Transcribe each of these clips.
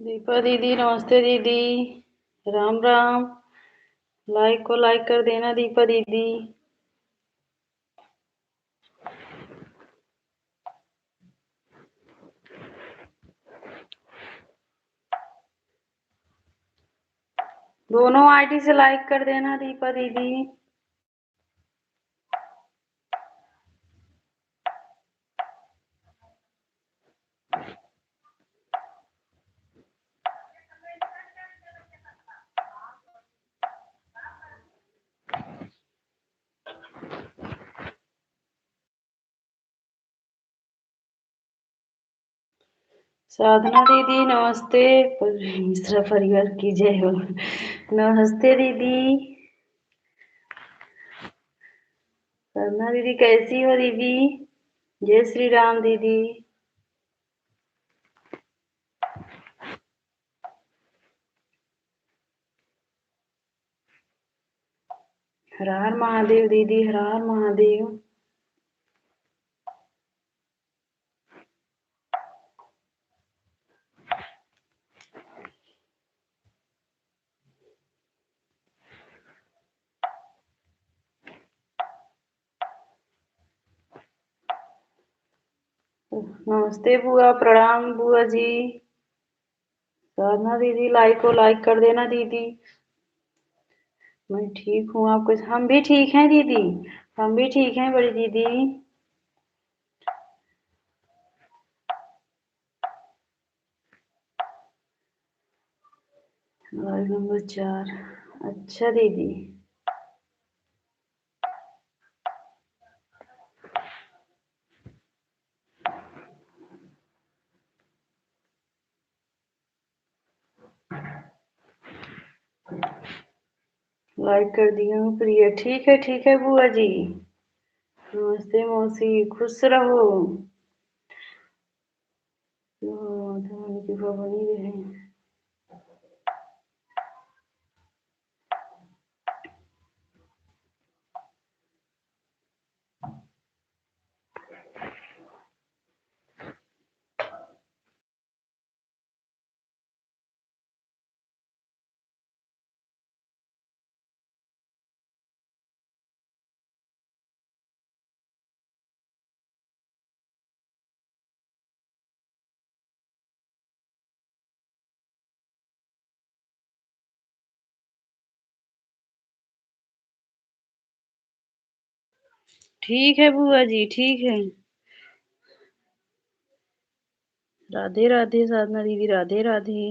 दीपा दीदी नमस्ते दीदी। राम राम। लाइक को लाइक कर देना दीपा दीदी। दोनों आईडी से लाइक कर देना दीपा दीदी। साधना दीदी नमस्ते। मिश्रा परिवार की जय हो। नमस्ते दीदी। साधना दीदी कैसी हो दीदी? जय श्री राम दीदी। हर हर महादेव दीदी, हर हर महादेव। नमस्ते बुआ, प्रणाम बुआ जी। साधना दीदी लाइक को लाइक कर देना दीदी। मैं ठीक हूँ, आप कुछ? हम भी ठीक हैं दीदी। हम भी ठीक हैं बड़ी दीदी। Ward number 4। अच्छा दीदी। लाइक कर दिया हूँ प्रिय। ठीक है बुआ जी। नमस्ते मौसी, खुश रहो। माता की कृपा बनी रहे। ठीक है बुआ जी, ठीक है। राधे राधे साधना दीदी, राधे राधे।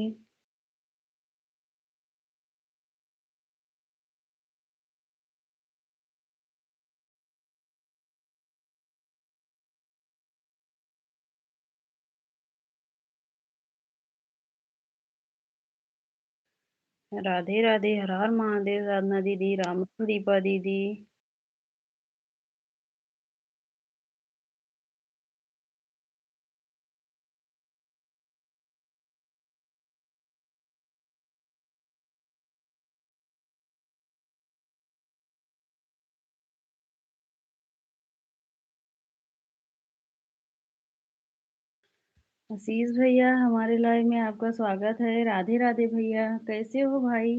राधे राधे, हर हर महादेव साधना दीदी, राम दीपा दीदी। आशीष भैया हमारे लाइव में आपका स्वागत है। राधे राधे भैया, कैसे हो भाई?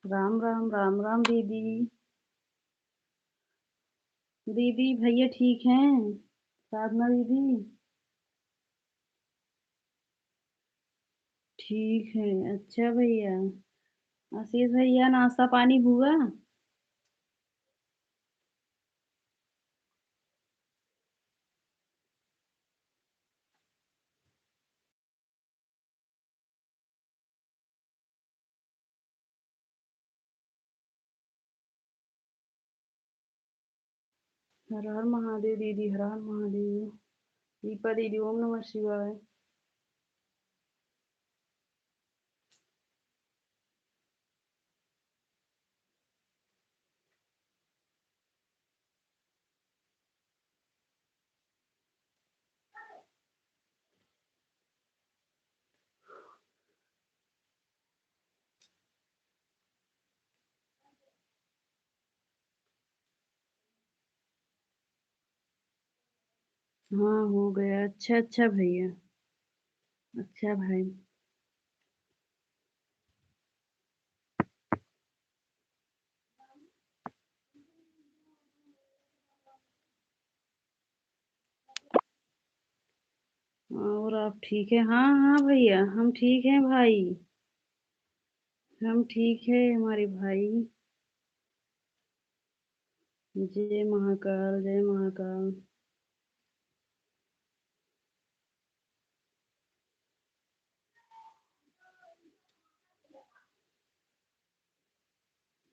राम राम, राम राम दीदी। दीदी भैया ठीक हैं? साधना दीदी ठीक है। अच्छा भैया। आशीष भैया नाश्ता पानी हुआ? हर हर महादेव दीदी, हर हर महादेव। दीपा दीदी ओम नमः शिवाय। हाँ, हो गया। अच्छा, अच्छा भैया। अच्छा भाई। और आप ठीक है? हाँ, हाँ भैया, हम ठीक हैं भाई। हम ठीक है हमारे भाई। जय महाकाल, जय महाकाल।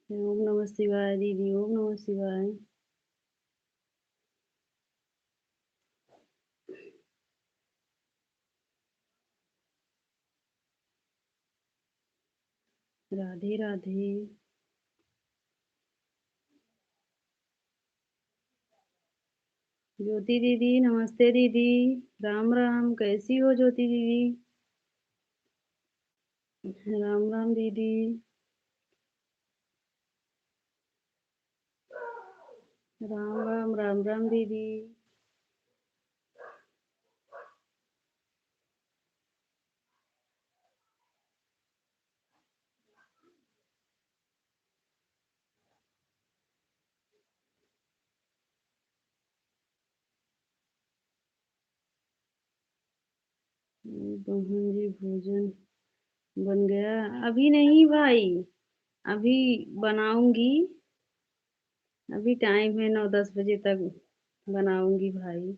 ओम नमः शिवाय दीदी, ओम नमः शिवाय। राधे राधे। ज्योति दीदी, नमस्ते दीदी। राम राम, कैसी हो ज्योति दीदी? राम राम दीदी। राम राम, राम राम दीदी। बहन जी, भोजन बन गया? अभी नहीं भाई, अभी बनाऊंगी। अभी टाइम है, 9-10 बजे तक बनाऊंगी भाई।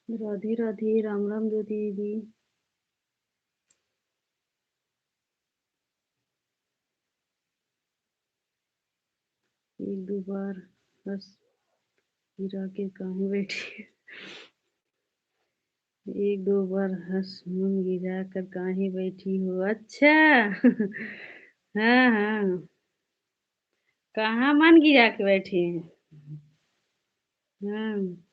राधे राधे, राम राम ज्योति दीदी। एक दो बार बस गिरा के कहीं बैठी। एक दो बार हंस मुन गिरा कर काहे बैठी हो? अच्छा। हाँ हाँ। कहाँ मन गिरा के बैठी हैं? हाँ।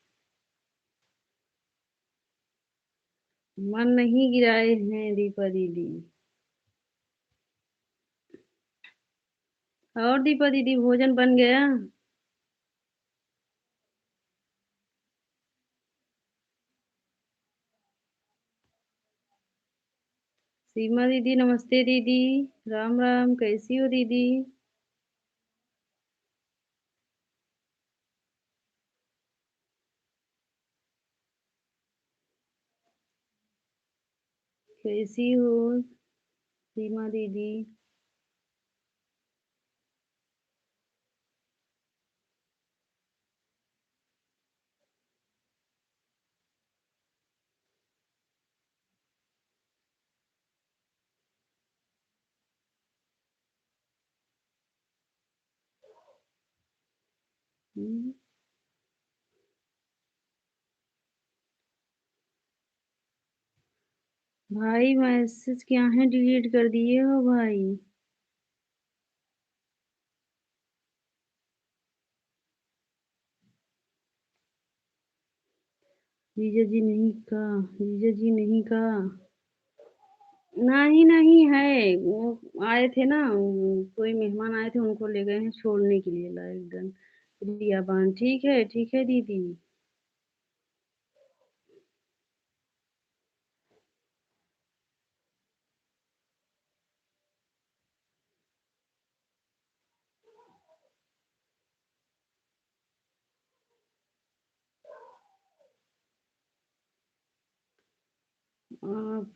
मन नहीं गिराए हैं दीपा दीदी। और दीपा दीदी, भोजन बन गया? सीमा दीदी, नमस्ते दीदी। राम राम, कैसी हो दीदी? कैसी हो सीमा दीदी? हम्म, भाई मैसेज क्या है, डिलीट कर दिए हो भाई? जीजा जी नहीं का? जीजा जी नहीं का? नहीं नहीं है, वो आए थे ना, कोई मेहमान आए थे, उनको ले गए हैं छोड़ने के लिए लाइक। रिया बान, ठीक है दीदी। आप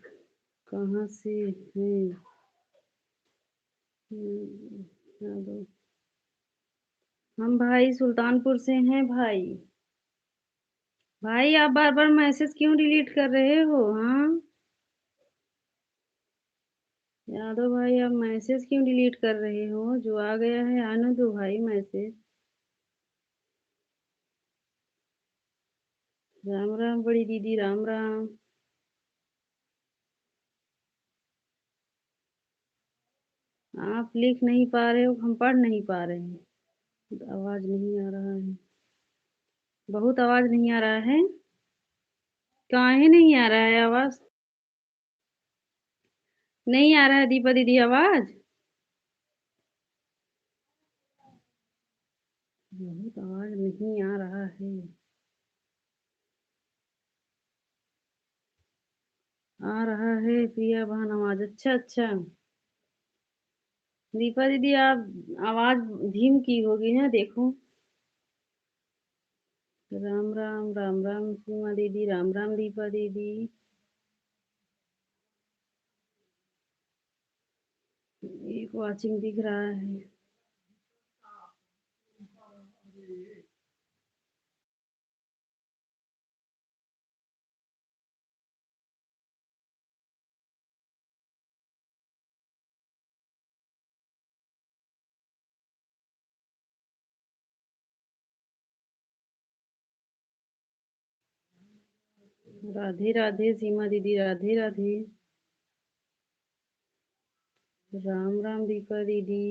कहाँ से हैं? हेलो। हम भाई सुल्तानपुर से हैं भाई। भाई आप बार बार मैसेज क्यों डिलीट कर रहे हो? हाँ, यादव भाई, आप मैसेज क्यों डिलीट कर रहे हो? जो आ गया है आने दो भाई मैसेज। राम राम बड़ी दीदी, राम राम। आप लिख नहीं पा रहे हो, हम पढ़ नहीं पा रहे हैं। आवाज़ नहीं आ रहा है। बहुत आवाज़ नहीं आ रहा है। काहे नहीं आ रहा है आवाज़? नहीं आ रहा है दीपा दीदी आवाज़? बहुत आवाज़ नहीं आ रहा है। आ रहा है प्रिया बहन आवाज़। अच्छा, अच्छा। दीपा दीदी आप आवाज़ धीम की होगी ना देखो। राम, राम, राम, राम सीमा दीदी, राम, राम दीपा दीदी। एक वॉचिंग दिख रहा है। राधे, राधे सीमा दीदी, राधे, राधे। राम, राम दीपा दीदी।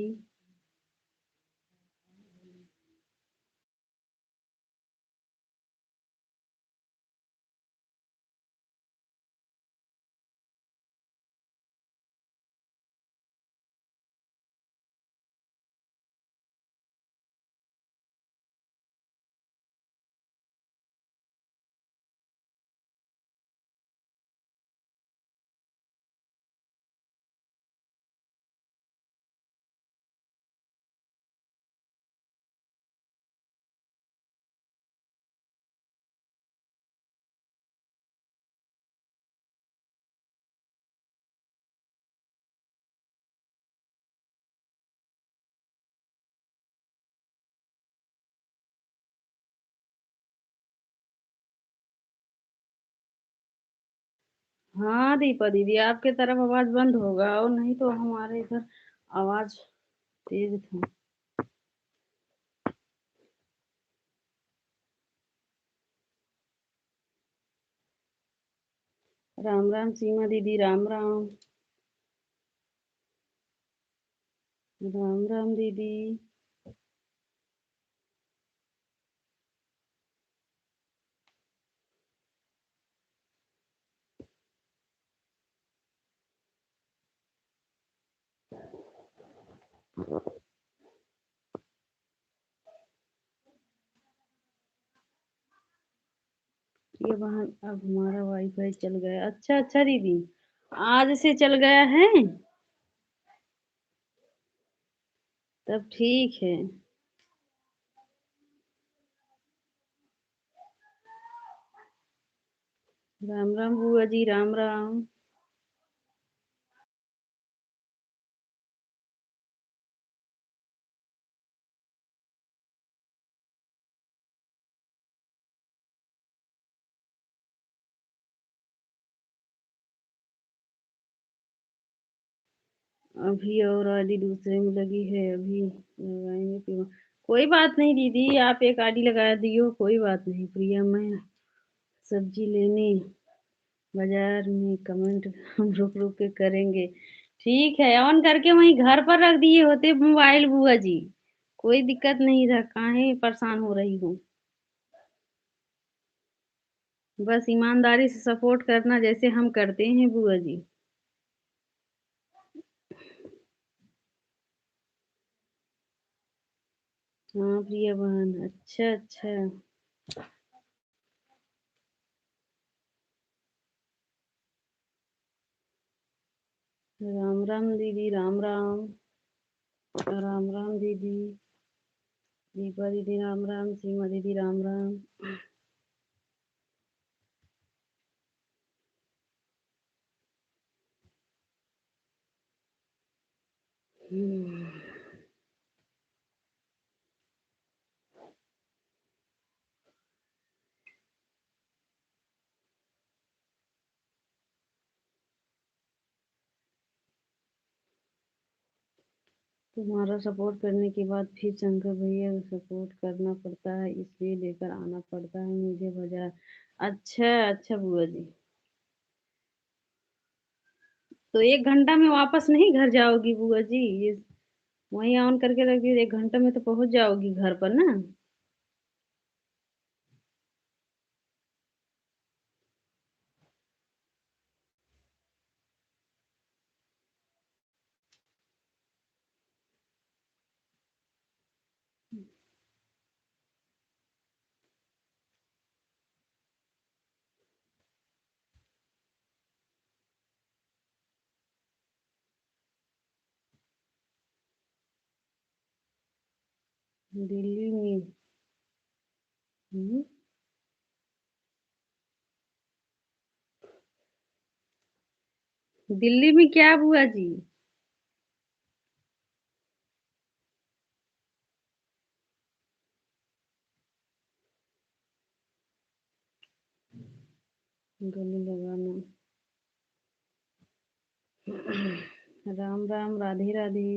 हाँ दीपा दीदी, आपके तरफ आवाज़ बंद होगा और नहीं तो हमारे इधर आवाज़ तेज था। राम, राम सीमा दीदी, राम, राम। राम, राम दीदी। ये बहन अब हमारा वाईफाई चल गया। अच्छा, अच्छा दीदी, आज से चल गया है? तब ठीक है। राम, राम बुआ जी, राम, राम। अभी और आईडी दूसरे में लगी है, अभी लगाएंगे फिर। कोई बात नहीं दीदी, आप एक आईडी लगा दियो, कोई बात नहीं। प्रिया मैं सब्जी लेने बाजार में कमेंट हम रुक रुक के करेंगे। ठीक है, ऑन करके वहीं घर पर रख दिए होते मोबाइल बुआ जी, कोई दिक्कत नहीं था। काहे परेशान हो रही हूँ? बस ईमानदारी से सपोर्ट करना जैसे हम करते हैं बुआ जी। हाँ प्रिया बहन, अच्छा, अच्छा। राम, राम दीदी, राम, राम। राम, राम दीदी। दीपा दीदी, राम, राम सीमा दीदी, राम, राम। हम्म। तुम्हारा सपोर्ट करने के बाद फिर शंकर भैया को सपोर्ट करना पड़ता है, इसलिए लेकर आना पड़ता है मुझे बाजार। अच्छा, अच्छा बुआ जी। तो 1 घंटा में वापस नहीं घर जाओगी बुआ जी? ये वहीं ऑन करके रख दिए 1 घंटे में तो पहुँच जाओगी घर पर ना? दिल्ली में हुँ, दिल्ली में क्या बुआ जी? गले लगाना। राम राम, राधे राधे।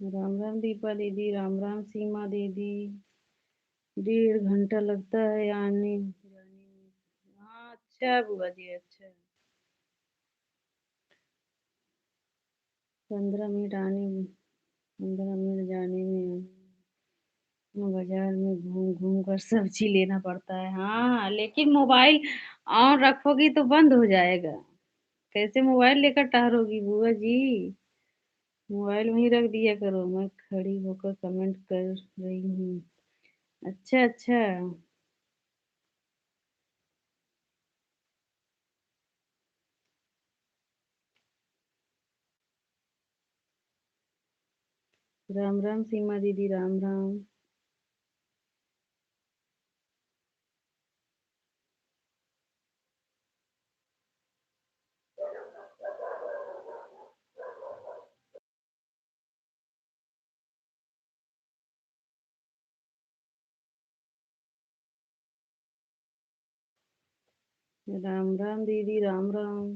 राम राम दीपा दीदी, राम राम सीमा दीदी। 1.5 घंटा लगता है आने जाने में। हाँ, अच्छा बुआ जी, अच्छा। 15 मिनट आने में, 15 मिनट जाने में। बाजार में घूम घूम कर सब्जी लेना पड़ता है। हाँ, लेकिन मोबाइल ऑन रखोगी तो बंद हो जाएगा। कैसे मोबाइल लेकर टहलोगी बुआ जी? मोबाइल वहीं रख दिया करो। मैं खड़ी होकर कमेंट कर रही हूँ। अच्छा अच्छा। राम राम सीमा दीदी, राम राम। राम राम दीदी, राम राम।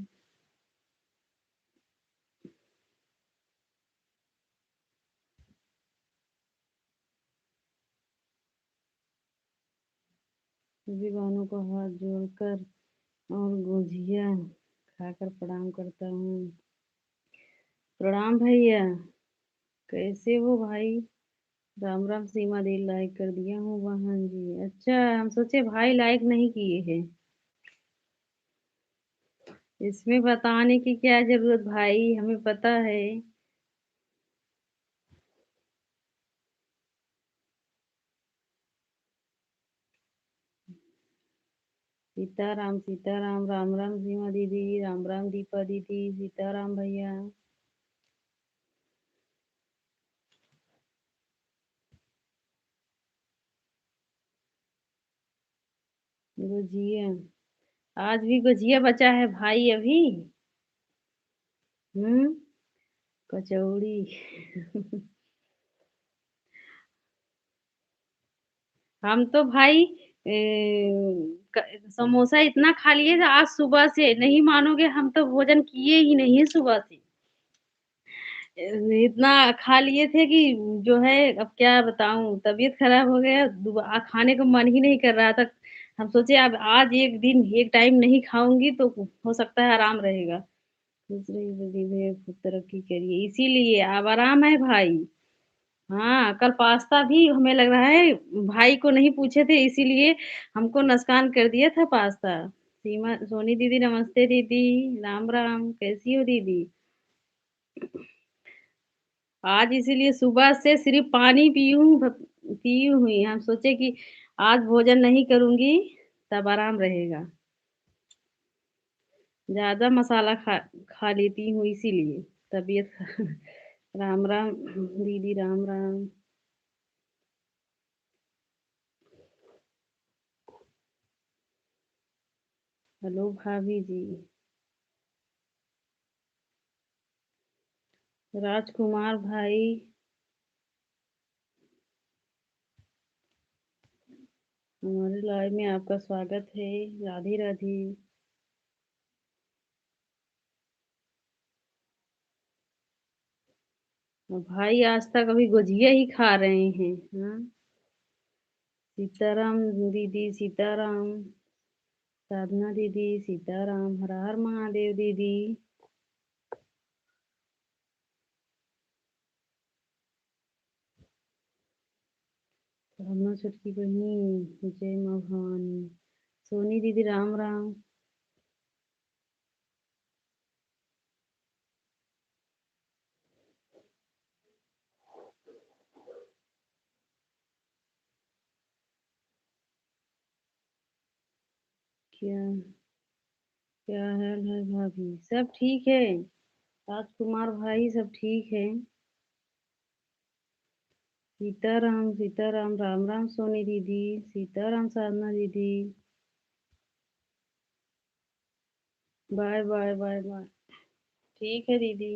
सभी बहनों को हाथ जोड़कर और गुझिया खाकर प्रणाम करता हूँ। प्रणाम भैया। कैसे हो भाई? राम राम सीमा दी, लाइक कर दिया हूँ बहन जी। अच्छा, हम सोचे भाई लाइक नहीं किए हैं। इसमें बताने की क्या जरूरत भाई, हमें पता है। सीताराम सीताराम, राम राम सीमा दीदी, राम राम दीपा दीदी, सीताराम भैया। गुजिया, आज भी गुजिया बचा है भाई अभी। हम्म, कचौड़ी। हम तो भाई समोसा इतना खा लिए थे आज सुबह से, नहीं मानोगे, हम तो भोजन किए ही नहीं सुबह से। इतना खा लिए थे कि जो है, अब क्या बताऊं, तबीयत खराब हो गया, खाने को मन ही नहीं कर रहा था। हम सोचे अब आज एक दिन एक टाइम नहीं खाऊंगी तो हो सकता है आराम रहेगा। दूसरे बड़ी भैया खूब तरक्की करिए, इसीलिए अब आराम है भाई। हाँ, कल पास्ता भी हमें लग रहा है भाई को नहीं पूछे थे, इसीलिए हमको नुकसान कर दिया था पास्ता। सीमा सोनी दीदी, नमस्ते दीदी, राम राम, कैसी हो दीदी? आज इसीलिए सुबह से सिर्फ पानी पी हुई। हम सोचे कि आज भोजन नहीं करूंगी, तब आराम रहेगा। ज्यादा मसाला खा लेती हूँ इसीलिए तबीयत राम राम दीदी, राम राम। हेलो भाभी जी। राजकुमार भाई, हमारे लाइव में आपका स्वागत है। राधे राधे। और भाई आज तक अभी गुजिया ही खा रहे हैं। हाँ, सीताराम दीदी, सीताराम। साधना दीदी, सीताराम। हर हर महादेव दीदी। साधना छुटकी बहनी, जय माँ भवानी। सोनी दीदी, राम राम। क्या क्या हाल है भाभी? सब ठीक है। राजकुमार भाई सब ठीक है। सीताराम, सीताराम। राम राम सोनी दीदी। सीताराम साधना दीदी। Bye bye bye bye. ठीक है दीदी।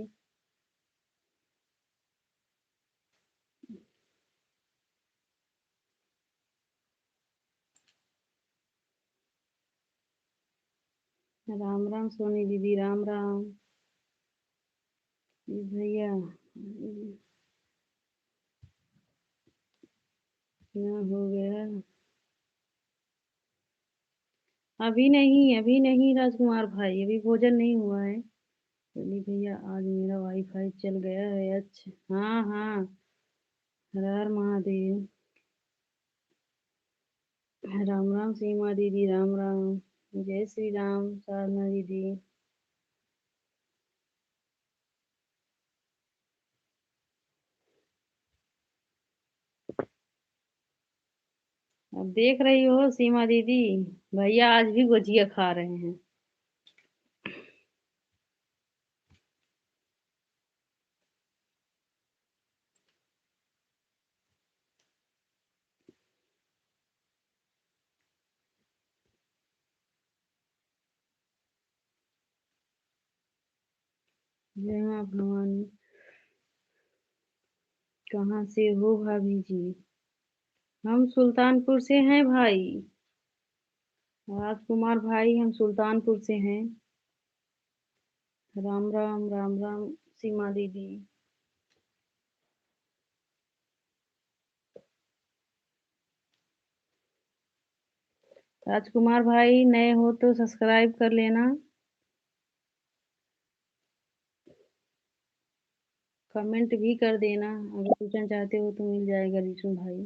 राम राम सोनी दीदी, राम राम। ये भैया, क्या हो गया? अभी नहीं राजकुमार भाई, अभी भोजन नहीं हुआ है। चलिए भैया, आज मेरा वाईफाई चल गया है। अच्छा, हाँ हाँ। हर हर महादेव। राम राम सीमा दीदी, राम राम। जय श्री राम साधना दीदी। अब देख रही हो सीमा दीदी, भैया आज भी गुजिया खा रहे हैं। जय माँ भवानी। कहाँ से हो भाभी जी? हम सुल्तानपुर से हैं भाई। राजकुमार भाई, हम सुल्तानपुर से हैं। राम राम, राम राम। सीमा दीदी। राजकुमार भाई, नए हो तो सब्सक्राइब कर लेना। कमेंट भी कर देना, अगर पूछना चाहते हो तो मिल जाएगा रिशु भाई।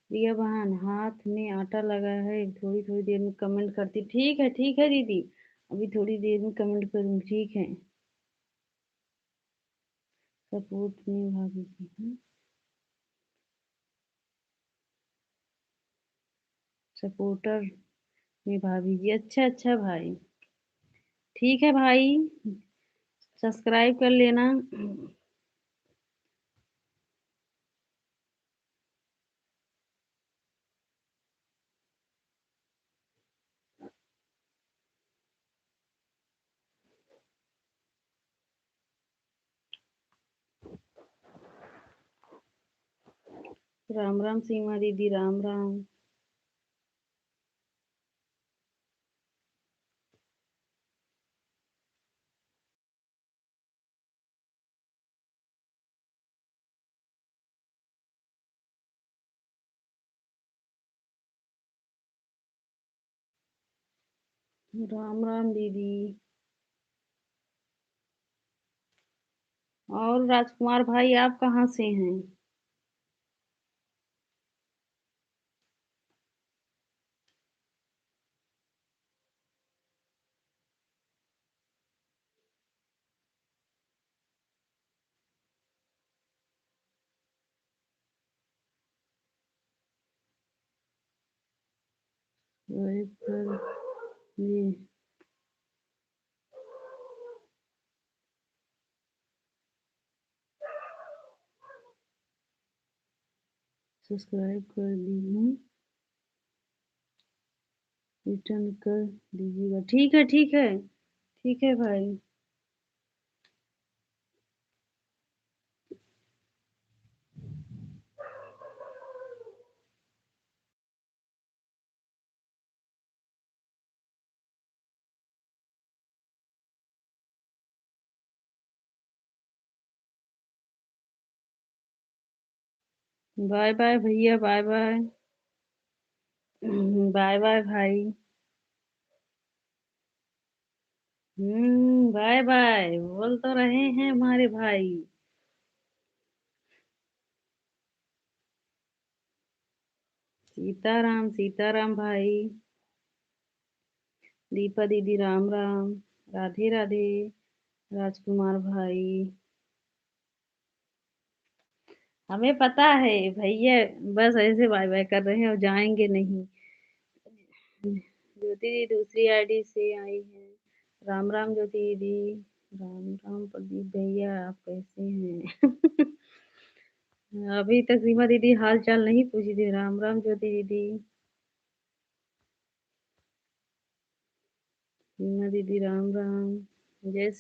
प्रिया बहन, हाथ में आटा लगा है, थोड़ी थोड़ी देर में कमेंट करती। ठीक है दीदी। अभी थोड़ी देर में कमेंट करूँ, ठीक है। सपोर्ट में भाभी जी हैं। सपोर्टर में भाभी जी, अच्छा अच्छा भाई। ठीक है भाई, सब्सक्राइब कर लेना। राम राम सीमा दीदी, राम राम। राम राम दीदी। और राजकुमार भाई, आप कहाँ से हैं? वही पर ये सब्सक्राइब कर दी हूँ, रिटर्न कर दीजिएगा। ठीक है ठीक है। ठीक है भाई। बाय बाय भैया, बाय बाय। बाय बाय भाई। बाय बाय बोल तो रहे हैं हमारे भाई। सीताराम सीताराम भाई। दीपा दीदी राम राम। राधे राधे। राजकुमार भाई। हमें पता है भैया, बस ऐसे बाय बाय कर रहे हैं और जाएंगे नहीं। ज्योति दी दूसरी आईडी से आई है। राम राम ज्योति दीदी। राम राम प्रदीप भैया, आप कैसे हैं? अभी तक सीमा दीदी हाल चाल नहीं पूछी थी। राम राम ज्योति दीदी। सीमा दीदी राम राम। जय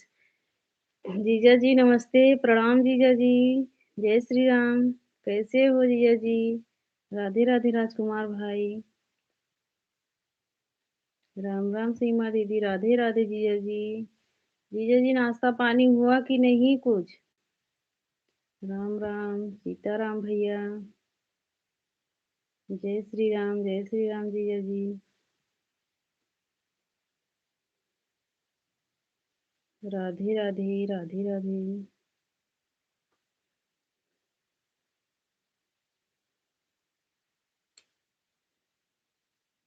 जीजा जी नमस्ते, प्रणाम जीजा जी। जय श्री राम। कैसे हो जीजा जी? राधे राधे राजकुमार भाई। राम राम सीमा दीदी, राधे राधे जीजा जी। जीजा जी नाश्ता पानी हुआ कि नहीं कुछ? राम राम सीताराम भैया। जय श्री राम जीजा जी। राधे राधे राधे राधे।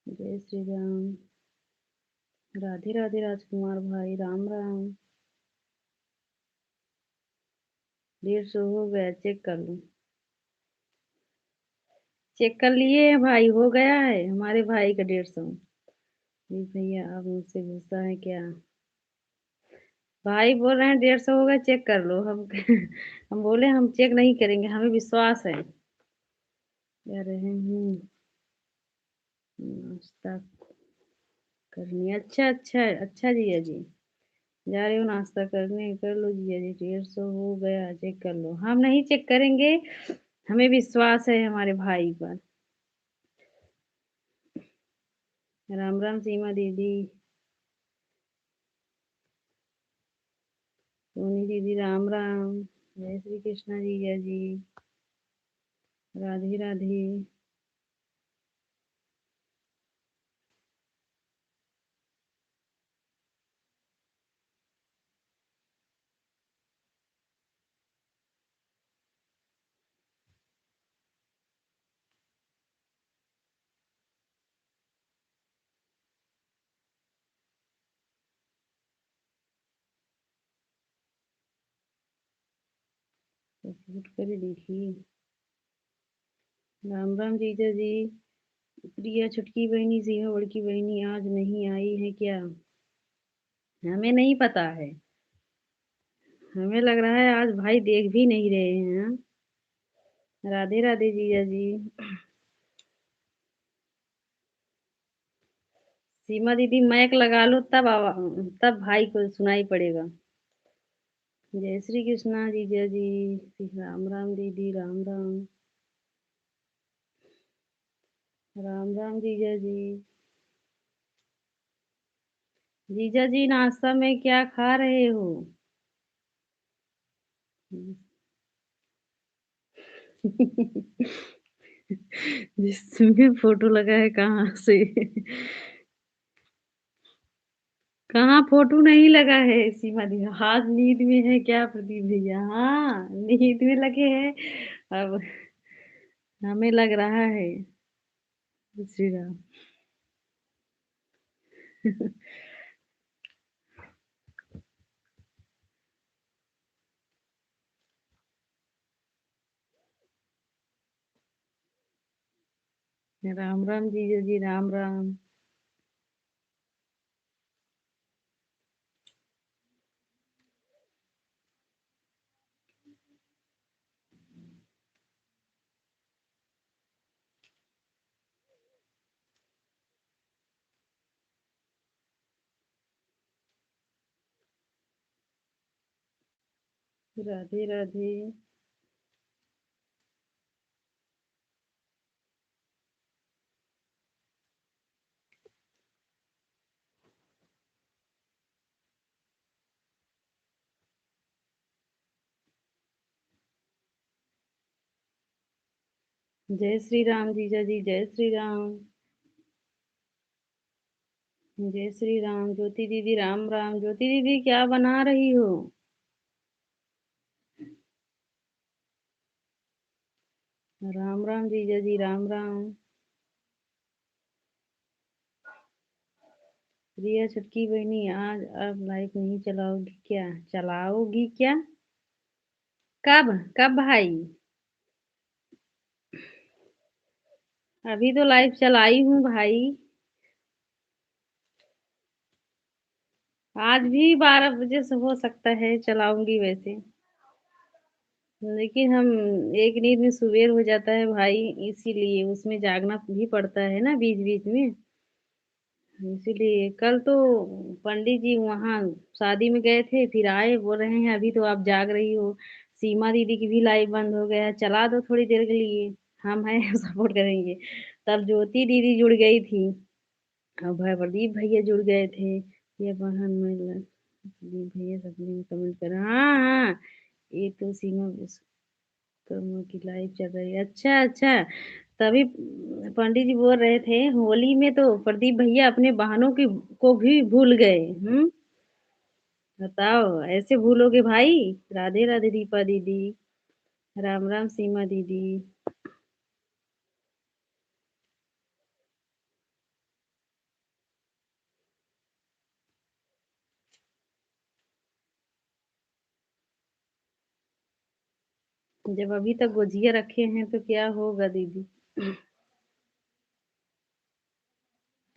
जय श्री राम। राधे राधे राजकुमार भाई, राम राम। 150 हो गया, चेक कर लो। चेक कर लिए हैं भाई, हो गया है हमारे भाई का 150। जी भैया, आप मुझसे गुस्सा है क्या? भाई बोल रहे हैं 150 हो गया, चेक कर लो। हम हम बोले हम चेक नहीं करेंगे, हमें विश्वास है। कह रहे हैं नाश्ता करनी। अच्छा अच्छा अच्छा जीजा जी। जा रही हो नाश्ता करने, कर लो जीजा जी। 150 हो गया, चेक कर लो। हम नहीं चेक करेंगे, हमें विश्वास है हमारे भाई पर। राम राम सीमा दीदी। सोनी दीदी राम राम। जय श्री कृष्णा जीजा जी। राधे राधे। तो शूट कर देखिए। राम राम जीजा जी। प्रिया छुटकी बहनी, सीमा बड़की बहनी आज नहीं आई है क्या? हमें नहीं पता है। हमें लग रहा है आज भाई देख भी नहीं रहे हैं। राधे राधे जीजा जी। सीमा दीदी मैक लगा लो, तब भाई को सुनाई पड़ेगा। जय श्री कृष्णा जीजा जी। राम राम दीदी, राम राम। राम राम जीजा जी। जीजा जी नाश्ता में क्या खा रहे हो? जिसमें फोटो लगा है कहाँ से? कहाँ फोटो नहीं लगा है सीमा दी? हाथ नींद में है क्या प्रदीप भैया? हाँ नींद में लगे हैं। अब हमें लग रहा है। श्री राम। राम राम जीजा जी, राम राम। राधे राधे। जय श्री राम जीजा जी, जय श्री राम। जय श्री राम ज्योति दीदी, राम राम। ज्योति दीदी क्या बना रही हो? राम राम जीजा जी, राम राम। रिया छुटकी बहनी, आज अब लाइव नहीं चलाओगी क्या? चलाओगी क्या? कब? कब भाई? अभी तो लाइव चलाई हूँ भाई। आज भी 12 बजे से हो सकता है चलाऊंगी वैसे। लेकिन हम एक नींद में सुबेर हो जाता है भाई, इसीलिए उसमें जागना भी पड़ता है ना बीच बीच में। इसीलिए कल तो पंडित जी वहाँ शादी में गए थे, फिर आए, बोल रहे हैं अभी तो आप जाग रही हो। सीमा दीदी की भी लाइव बंद हो गया, चला दो थोड़ी देर के लिए। हम हैं सपोर्ट करेंगे। तब ज्योति दीदी जुड़ गई थी और भाई प्रदीप भैया जुड़ गए थे। ये बहन में प्रदीप भैया सबने कमेंट करा। हाँ हाँ, ये तो सीमा विश्वकर्मा की लाइव चल रही है। अच्छा अच्छा। तभी पंडित जी बोल रहे थे होली में तो प्रदीप भैया अपने बहनों की को भी भूल गए। बताओ ऐसे भूलोगे भाई? राधे राधे दीपा दीदी, राम राम सीमा दीदी। जब अभी तक गुजिया रखे हैं तो क्या होगा दीदी?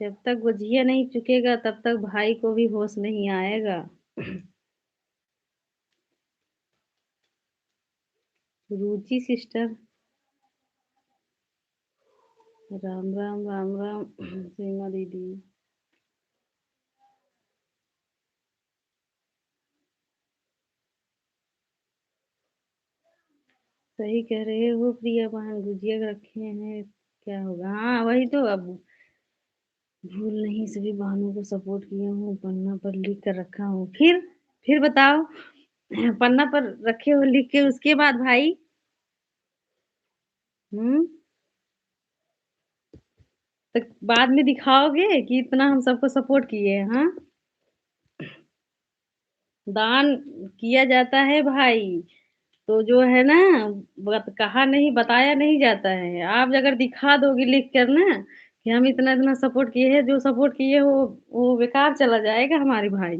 जब तक गुजिया नहीं चुकेगा तब तक भाई को भी होश नहीं आएगा। रुचि सिस्टर, राम राम राम राम। सीमा दीदी, सही कह रहे हो प्रिया बहन, गुजिया रखे हैं क्या होगा? हाँ वही तो। अब भूल नहीं, सभी बहनों को सपोर्ट किया हूँ, पन्ना पर लिख कर रखा हूँ। फिर बताओ। पन्ना पर रखे हो लिख के, उसके बाद भाई? हम्म। तो बाद में दिखाओगे कि इतना हम सबको सपोर्ट किए हैं? हाँ, दान किया जाता है भाई। तो जो है ना, कहा नहीं, बताया नहीं जाता है। आप अगर दिखा दोगे लिख कर ना कि हम इतना इतना सपोर्ट किए हैं, जो सपोर्ट किए वो बेकार चला जाएगा हमारे भाई।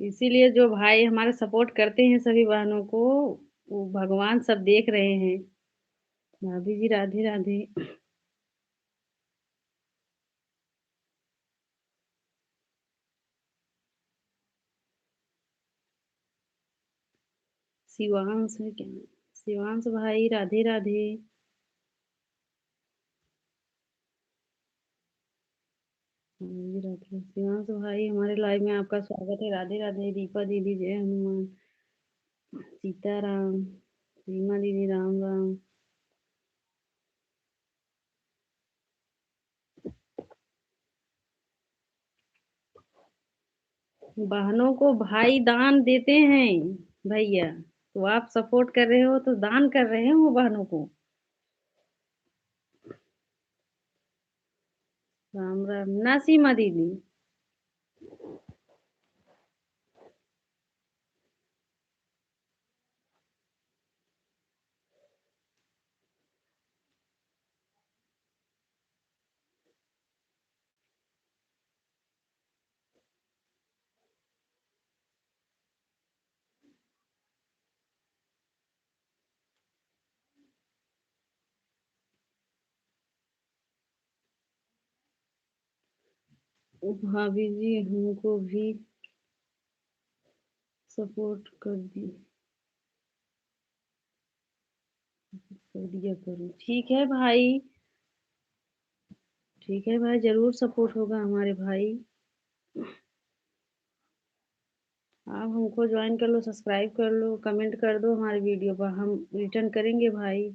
इसीलिए जो भाई हमारे सपोर्ट करते हैं सभी बहनों को, वो भगवान सब देख रहे हैं। भाभी जी राधे राधे। शिवांश है क्या? शिवांश भाई राधे राधे। राधे राधे शिवांश भाई, हमारे लाइव में आपका स्वागत है। राधे राधे दीपा दीदी, जय हनुमान। सीताराम। सीमा दीदी, राम राम। बहनों को भाई दान देते हैं भैया, तो आप सपोर्ट कर रहे हो तो दान कर रहे हो वो बहनों को। राम राम ना सीमा दीदी। भाभी जी हमको भी सपोर्ट कर दिया करो। ठीक है भाई, ठीक है भाई, जरूर सपोर्ट होगा हमारे भाई। आप हमको ज्वाइन कर लो, सब्सक्राइब कर लो, कमेंट कर दो हमारे वीडियो पर, हम रिटर्न करेंगे भाई।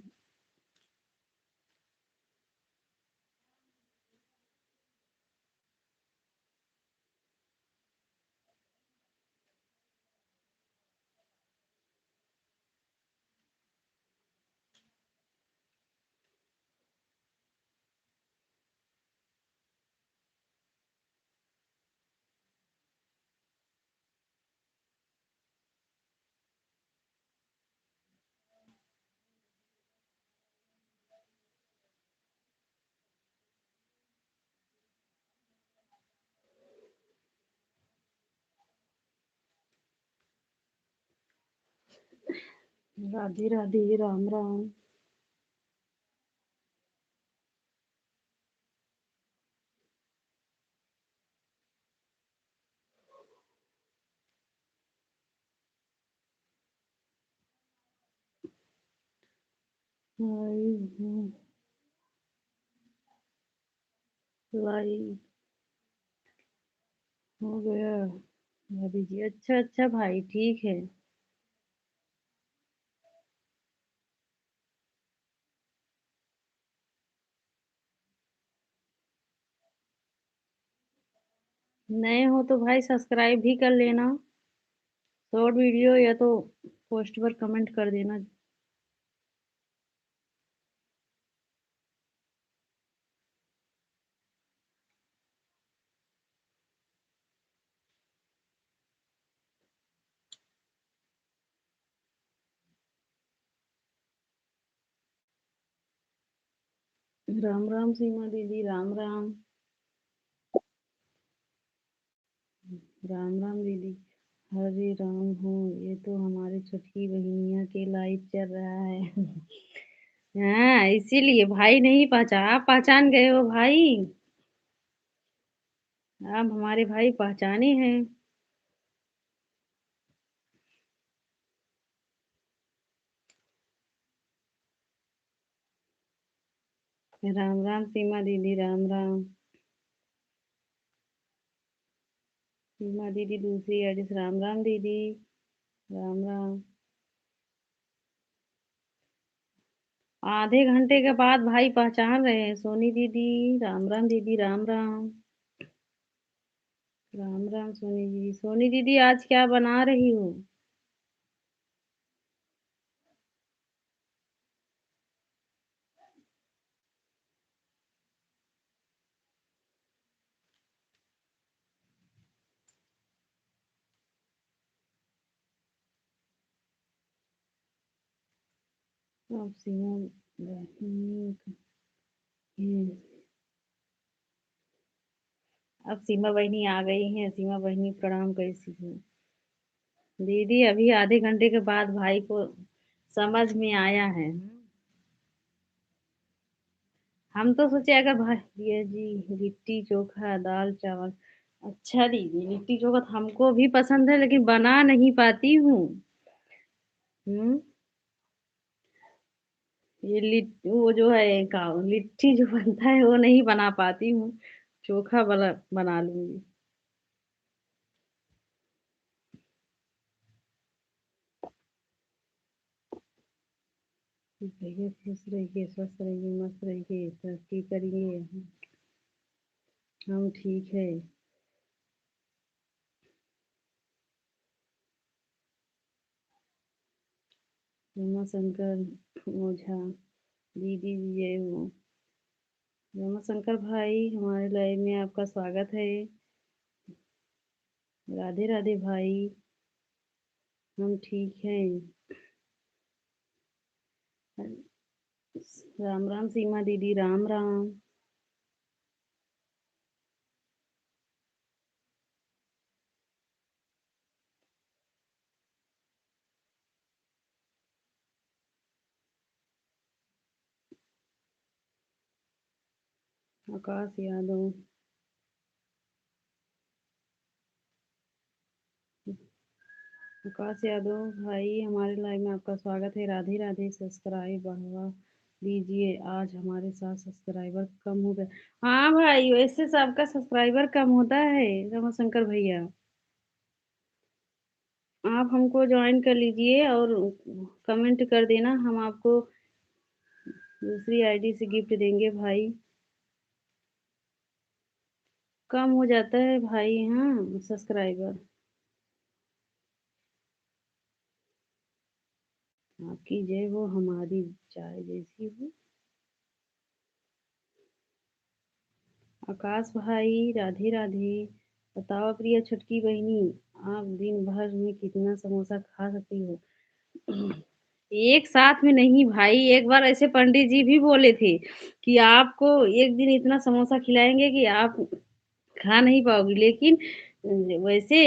राधे राधे, राम राम। आई हूँ लाई। हो गया भाभी जी। अच्छा अच्छा भाई, ठीक है। नए हो तो भाई सब्सक्राइब भी कर लेना। शॉर्ट वीडियो या तो पोस्ट पर कमेंट कर देना। राम राम सीमा दीदी, राम राम। राम राम दीदी। हरे राम हो। ये तो हमारे छठी बहनिया के लाइव चल रहा है। हाँ, इसीलिए भाई नहीं पहचान, आप पहचान गए हो भाई। आप हमारे भाई पहचाने हैं। राम राम सीमा दीदी, राम राम। सीमा दीदी दूसरी एड्रेस, राम राम दीदी, राम राम। आधे घंटे के बाद भाई पहचान रहे हैं। सोनी दीदी, राम राम दीदी, राम राम। राम राम सोनी दीदी। सोनी दीदी आज क्या बना रही हो? अब सीमा बहनी। हम्म, अब सीमा बहनी आ गई हैं। सीमा बहनी प्रणाम कैसी हो? दीदी अभी आधे घंटे के बाद भाई को समझ में आया है। हम तो सोचे अगर भाई ये जी लिट्टी चोखा दाल चावल। अच्छा दीदी, लिट्टी चोखा तो हमको भी पसंद है लेकिन बना नहीं पाती हूँ। हम्म। ये वो जो है का लिट्टी जो बनता है वो नहीं बना पाती हूँ। चोखा बना लूंगी। ठीक रहिए, खुश रहिए, स्वस्थ रहिए, मस्त रहिए, तरक्की करिए। हम ठीक है। रमा शंकर ओझा दीदी ये वो। रमा शंकर भाई, हमारे लाइव में आपका स्वागत है। राधे राधे भाई। हम ठीक हैं। राम राम सीमा दीदी, राम राम। आकाश यादव। आकाश यादव भाई, हमारे लाइव में आपका स्वागत है। राधे राधे। सब्सक्राइब बढ़वा दीजिए। आज हमारे साथ सब्सक्राइबर कम हो गए। हाँ भाई, वैसे सबका सब्सक्राइबर कम होता है रमाशंकर भैया। आप हमको ज्वाइन कर लीजिए और कमेंट कर देना, हम आपको दूसरी आईडी से गिफ्ट देंगे भाई। कम हो जाता है भाई, हाँ सब्सक्राइबर। आपकी जय हो, हमारी चाय जैसी हो। आकाश भाई, राधे राधे। बताओ प्रिय छुटकी बहनी, आप दिन भर में कितना समोसा खा सकती हो? एक साथ में नहीं भाई, एक बार ऐसे पंडित जी भी बोले थे कि आपको एक दिन इतना समोसा खिलाएंगे कि आप खा नहीं पाओगी, लेकिन वैसे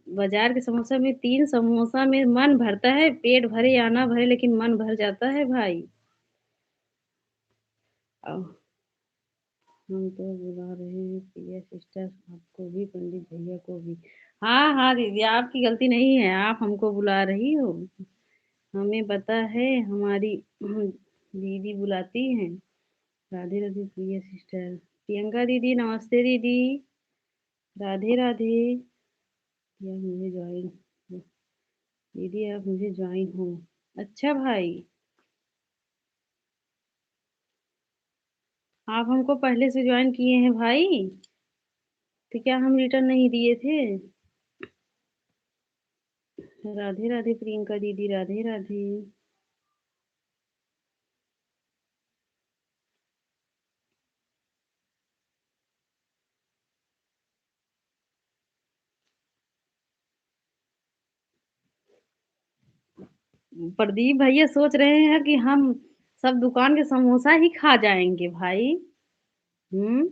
बाज़ार के समोसा में 3 समोसा में मन भरता है, पेट भरे या ना भरे लेकिन मन भर जाता है भाई। अ, हम तो बुला रहे हैं प्रिया सिस्टर आपको भी, पंडित भैया को भी। हाँ, हाँ दीदी आपकी गलती नहीं है, आप हमको बुला रही हो। हमें पता है हमारी दीदी बुलाती हैं। राधे राधे प्रिया सिस्टर। प्रियंका दीदी नमस्ते दीदी। राधे राधे। या मुझे ज्वाइन दीदी आप मुझे ज्वाइन हो। अच्छा भाई, आप हमको पहले से ज्वाइन किए हैं भाई? तो क्या हम रिटर्न नहीं दिए थे? राधे राधे प्रियंका दीदी, राधे राधे। प्रदीप भैया सोच रहे हैं कि हम सब दुकान के समोसा ही खा जाएंगे भाई। हम्म।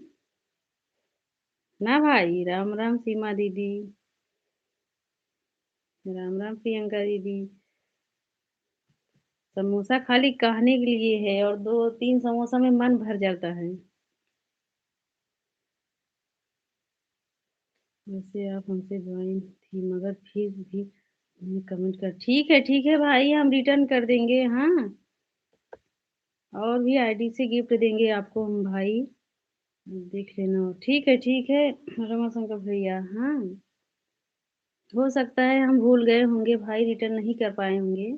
ना भाई, राम राम सीमा दीदी। राम राम प्रियंका दीदी। समोसा खाली कहने के लिए है और 2-3 समोसा में मन भर जाता है। वैसे आप हमसे ज्वाइन थी मगर फिर भी कमेंट कर ठीक है भाई हम रिटर्न कर देंगे हाँ। और भी आईडी से गिफ्ट देंगे आपको हम भाई। देख लेना ठीक है रमाशंकर भैया हाँ। हो सकता है हम भूल गए होंगे भाई, रिटर्न नहीं कर पाए होंगे।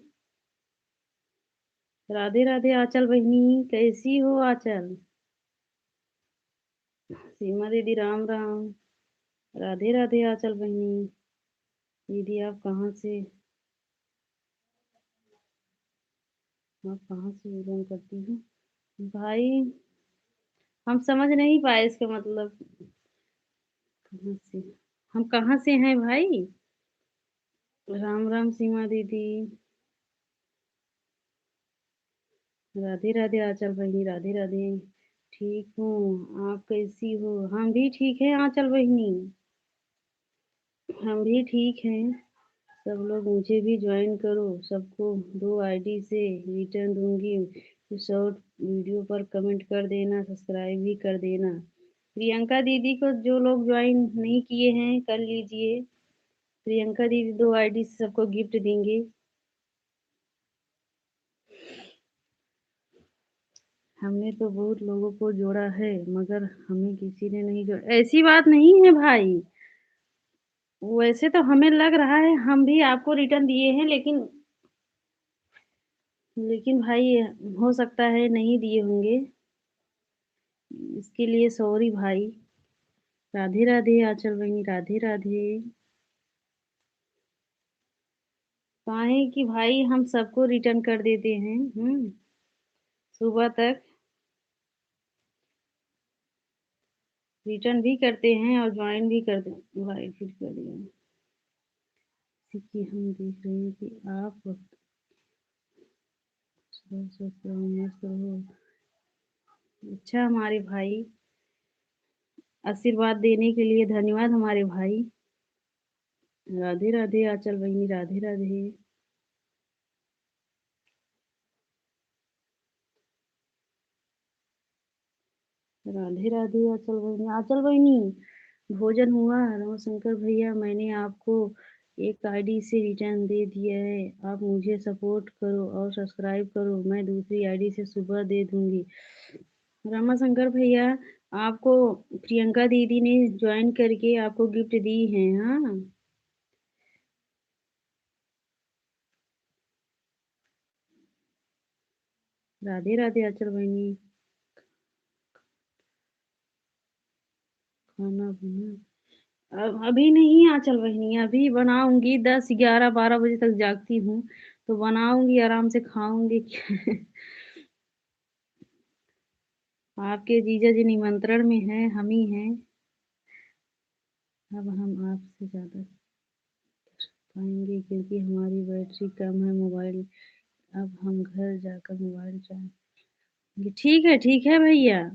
राधे राधे आंचल बहिनी, कैसी हो आंचल? सीमा दीदी राम राम। राधे राधे आंचल बहिनी। दीदी आप कहाँ से बिलोंग करती हो? भाई हम समझ नहीं पाए इसका मतलब। कहाँ से? हम कहाँ से हैं भाई? राम राम सीमा दीदी। राधे राधे आंचल बहिनी, राधे राधे। ठीक हूँ, आप कैसी हो? हम भी ठीक हैं आंचल बहिनी। हम भी ठीक हैं। सब लोग मुझे भी ज्वाइन करो, सबको 2 आईडी से रिटर्न दूंगी। तो शॉर्ट वीडियो पर कमेंट कर देना, सब्सक्राइब भी कर देना। प्रियंका दीदी को जो लोग ज्वाइन नहीं किए हैं कर लीजिए। प्रियंका दीदी 2 आईडी से सबको गिफ्ट देंगे। हमने तो बहुत लोगों को जोड़ा है मगर हमें किसी ने नहीं जोड़ा, ऐसी बात नहीं है भाई। वैसे तो हमें लग रहा है हम भी आपको रिटर्न दिए हैं लेकिन भाई हो सकता है नहीं दिए होंगे। इसके लिए सॉरी भाई। राधे राधे आंचल बहिनी, राधे राधे। काहे कि भाई हम सबको रिटर्न कर देते हैं सुबह तक रिटर्न भी करते हैं और ज्वाइन भी कर दे भाई फिर कर दिया। कि हम देख रहे हैं कि आप स्वस्थ रहो मस्त रहो। अच्छा हमारे भाई, आशीर्वाद देने के लिए धन्यवाद हमारे भाई। राधे राधे आंचल बहिनी, राधे राधे। राधे राधे आंचल बहिनी, आंचल बहिनी भोजन हुआ? रमाशंकर भैया मैंने आपको एक आईडी से रिटर्न दे दिया है, आप मुझे सपोर्ट करो और सब्सक्राइब करो, मैं दूसरी आईडी से सुबह दे दूंगी। रमाशंकर भैया आपको प्रियंका दीदी ने ज्वाइन करके आपको गिफ्ट दी है हाँ। राधे राधे आंचल बहिनी। खाना बना अभी नहीं आंचल बहिनी, अभी बनाऊंगी 10, 11, 12 बजे तक जागती हूँ तो बनाऊंगी आराम से खाऊंगी। आपके जीजा जी निमंत्रण में हैं, हम ही हैं। अब हम आपसे ज़्यादा पाएंगे क्योंकि हमारी बैटरी कम है मोबाइल। अब हम घर जाकर मोबाइल चार्ज। ठीक है भैया।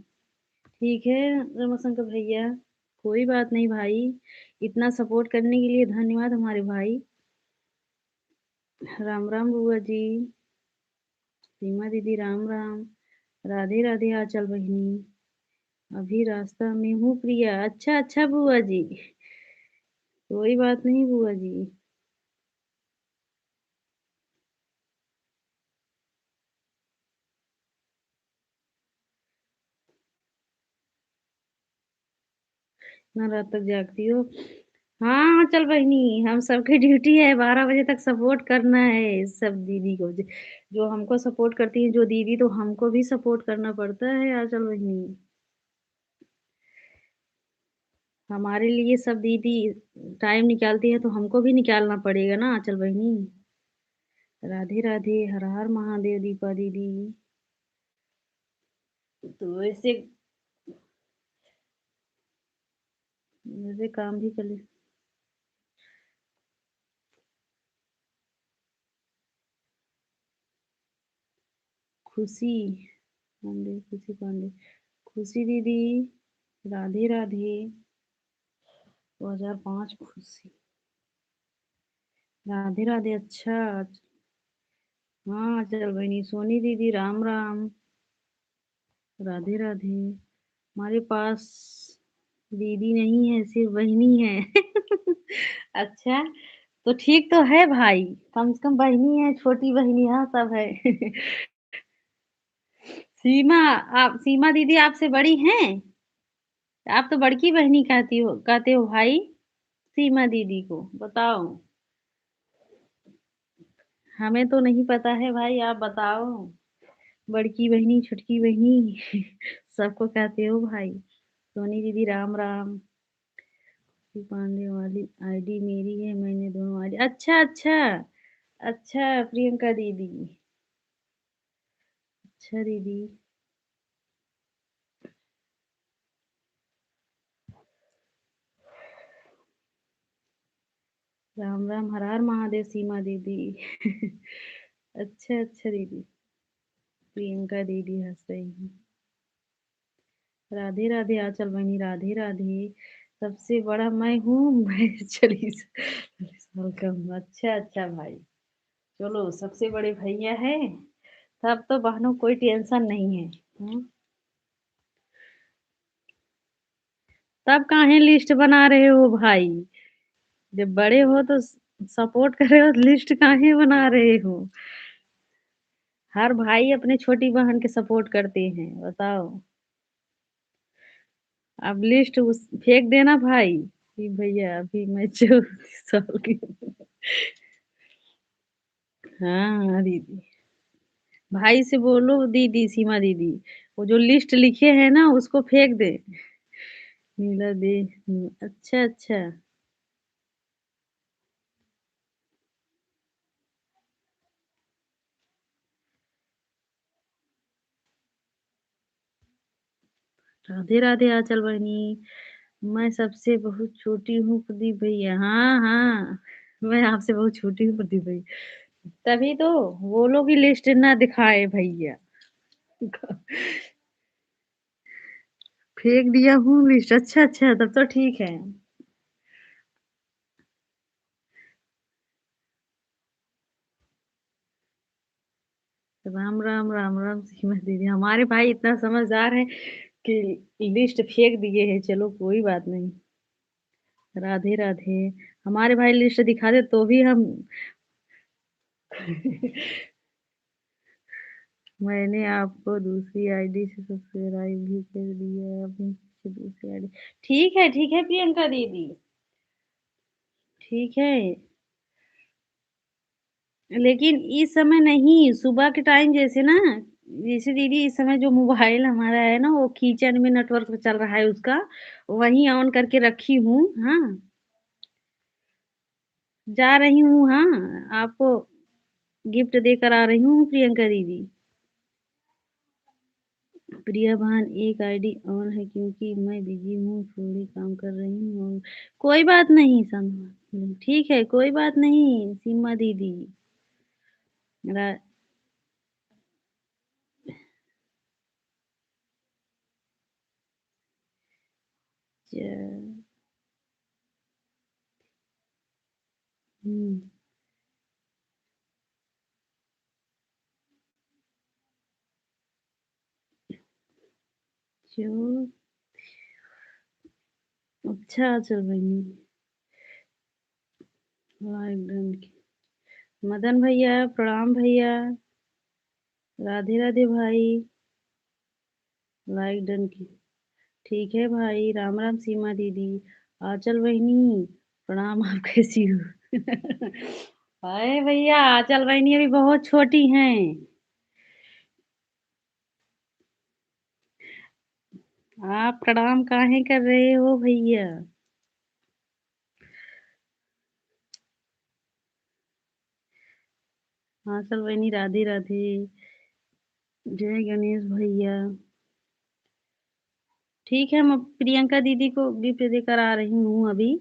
ठीक है रमाशंकर भैया। कोई बात नहीं भाई, इतना सपोर्ट करने के लिए धन्यवाद हमारे भाई। राम राम बुआ जी, सीमा दीदी राम राम, राधे राधे आंचल बहिनी, अभी रास्ता में हूँ प्रिया। अच्छा अच्छा बुआ जी, कोई बात नहीं बुआ जी। इतना रात तक जागती हो? हाँ चल बहिनी, हम सबकी ड्यूटी है 12 बजे तक सपोर्ट करना है सब दीदी को। जो हमको सपोर्ट करती है जो दीदी, तो हमको भी सपोर्ट करना पड़ता है आंचल बहिनी। हमारे लिए सब दीदी टाइम निकालती है, तो हमको भी निकालना पड़ेगा ना आंचल बहिनी। राधे राधे, हर हर महादेव दीपा दीदी। तो ऐसे वैसे काम भी कर ले। खुशी पांडे, खुशी पांडे, खुशी दीदी, राधे राधे। 2005 खुशी, राधे राधे। अच्छा, हाँ चल बहनी सोनी दीदी राम राम, राधे राधे। हमारे पास दीदी नहीं है, सिर्फ बहनी है। अच्छा, तो ठीक तो है भाई, कम से कम बहनी है, छोटी बहनी, हाँ सब है। सीमा, आप सीमा दीदी आपसे बड़ी हैं? आप तो बड़की बहनी कहते हो भाई सीमा दीदी को, बताओ। हमें तो नहीं पता है भाई, आप बताओ। बड़की बहनी, छोटकी बहनी, सबको कहते हो भाई। सोनी दीदी राम राम। खुशी पांडे वाली आईडी मेरी है, मैंने दोनों आईडी। अच्छा अच्छा, अच्छा प्रियंका दीदी। अच्छा दीदी, राम राम, हर हर महादेव सीमा दीदी। अच्छा अच्छा दीदी, प्रियंका दीदी हंस रही है। राधे राधे आंचल बहनी, राधे राधे। सबसे बड़ा मैं हूँ, मैं 40 साल का हूँ। अच्छा अच्छा भाई, चलो सबसे बड़े भैया है, तब तो बहनों कोई टेंशन नहीं है। तब काहे लिस्ट बना रहे हो भाई? जब बड़े हो तो सपोर्ट कर रहे हो, लिस्ट काहे बना रहे हो? हर भाई अपने छोटी बहन के सपोर्ट करते हैं, बताओ। अब लिस्ट उस फेंक देना भाई कि भैया अभी मैं 34 साल की हूँ। हाँ दीदी, भाई से बोलो दीदी, सीमा दीदी, वो जो लिस्ट लिखे हैं ना उसको फेंक दे। नीला दे। अच्छा अच्छा, राधे राधे आंचल बहनी। मैं सबसे बहुत छोटी हूँ प्रदीप भैया। हाँ हाँ, मैं आपसे बहुत छोटी हूँ प्रदीप भैया। तभी तो वो लोग की लिस्ट ना दिखाए भैया। फेंक दिया हूँ लिस्ट। अच्छा अच्छा, तब तो ठीक है। राम राम, राम राम सीमा दीदी। हमारे भाई इतना समझदार है कि लिस्ट फेंक दिए है, चलो कोई बात नहीं। राधे राधे। हमारे भाई लिस्ट दिखा दे तो भी हम। मैंने आपको दूसरी आईडी से सब्सक्राइब भी कर दिया, अभी से दूसरी आईडी। ठीक है प्रियंका दीदी, ठीक है। लेकिन इस समय नहीं, सुबह के टाइम जैसे ना, जैसे दीदी इस समय जो मोबाइल हमारा है ना वो किचन में नेटवर्क चल रहा है उसका, वहीं ऑन करके रखी हूँ। हाँ, जा रही हूँ। हाँ, आपको गिफ्ट देकर आ रही हूँ प्रियंका दीदी। प्रिया बहन एक आईडी ऑन है क्योंकि मैं बिजी हूँ, थोड़ी काम कर रही हूँ। कोई बात नहीं सम, ठीक है कोई बात नहीं सीमा दीदी। रा- क्यों? अच्छा चल बहिनी। लाइक डन की। मदन भैया, प्रणाम भैया। राधे राधे भाई। लाइक डन की। ठीक है भाई। राम राम सीमा दीदी। आंचल बहिनी, प्रणाम। आप कैसी हो? हाय भैया, आंचल बहिनी अभी बहुत छोटी हैं। आप प्रणाम काहे कर रहे हो भैया? आंचल बहिनी राधे राधे। जय गणेश भैया। ठीक है, मैं प्रियंका दीदी को गिफ्ट देकर आ रही हूँ अभी।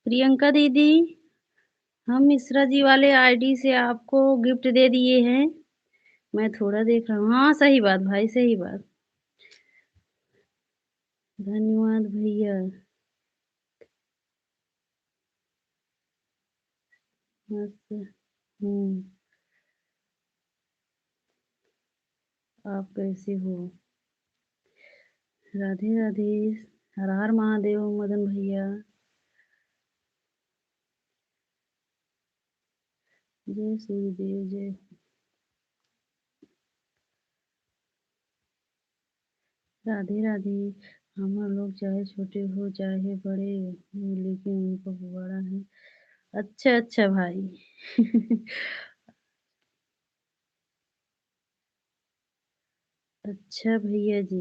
प्रियंका दीदी, हम मिश्रा जी वाले आईडी से आपको गिफ्ट दे दिए हैं। मैं थोड़ा देख रहा हूँ। हाँ, सही बात भाई, सही बात। धन्यवाद भैया। मस्त। हूँ। आप कैसे हो? राधे राधे। हर हर महादेव मदन भैया। जय सूर्यदेव जय। राधे राधे। हम लोग चाहे छोटे हो चाहे बड़े हो, लेकिन उनको बड़ा है। अच्छा अच्छा भाई। अच्छा भैया जी।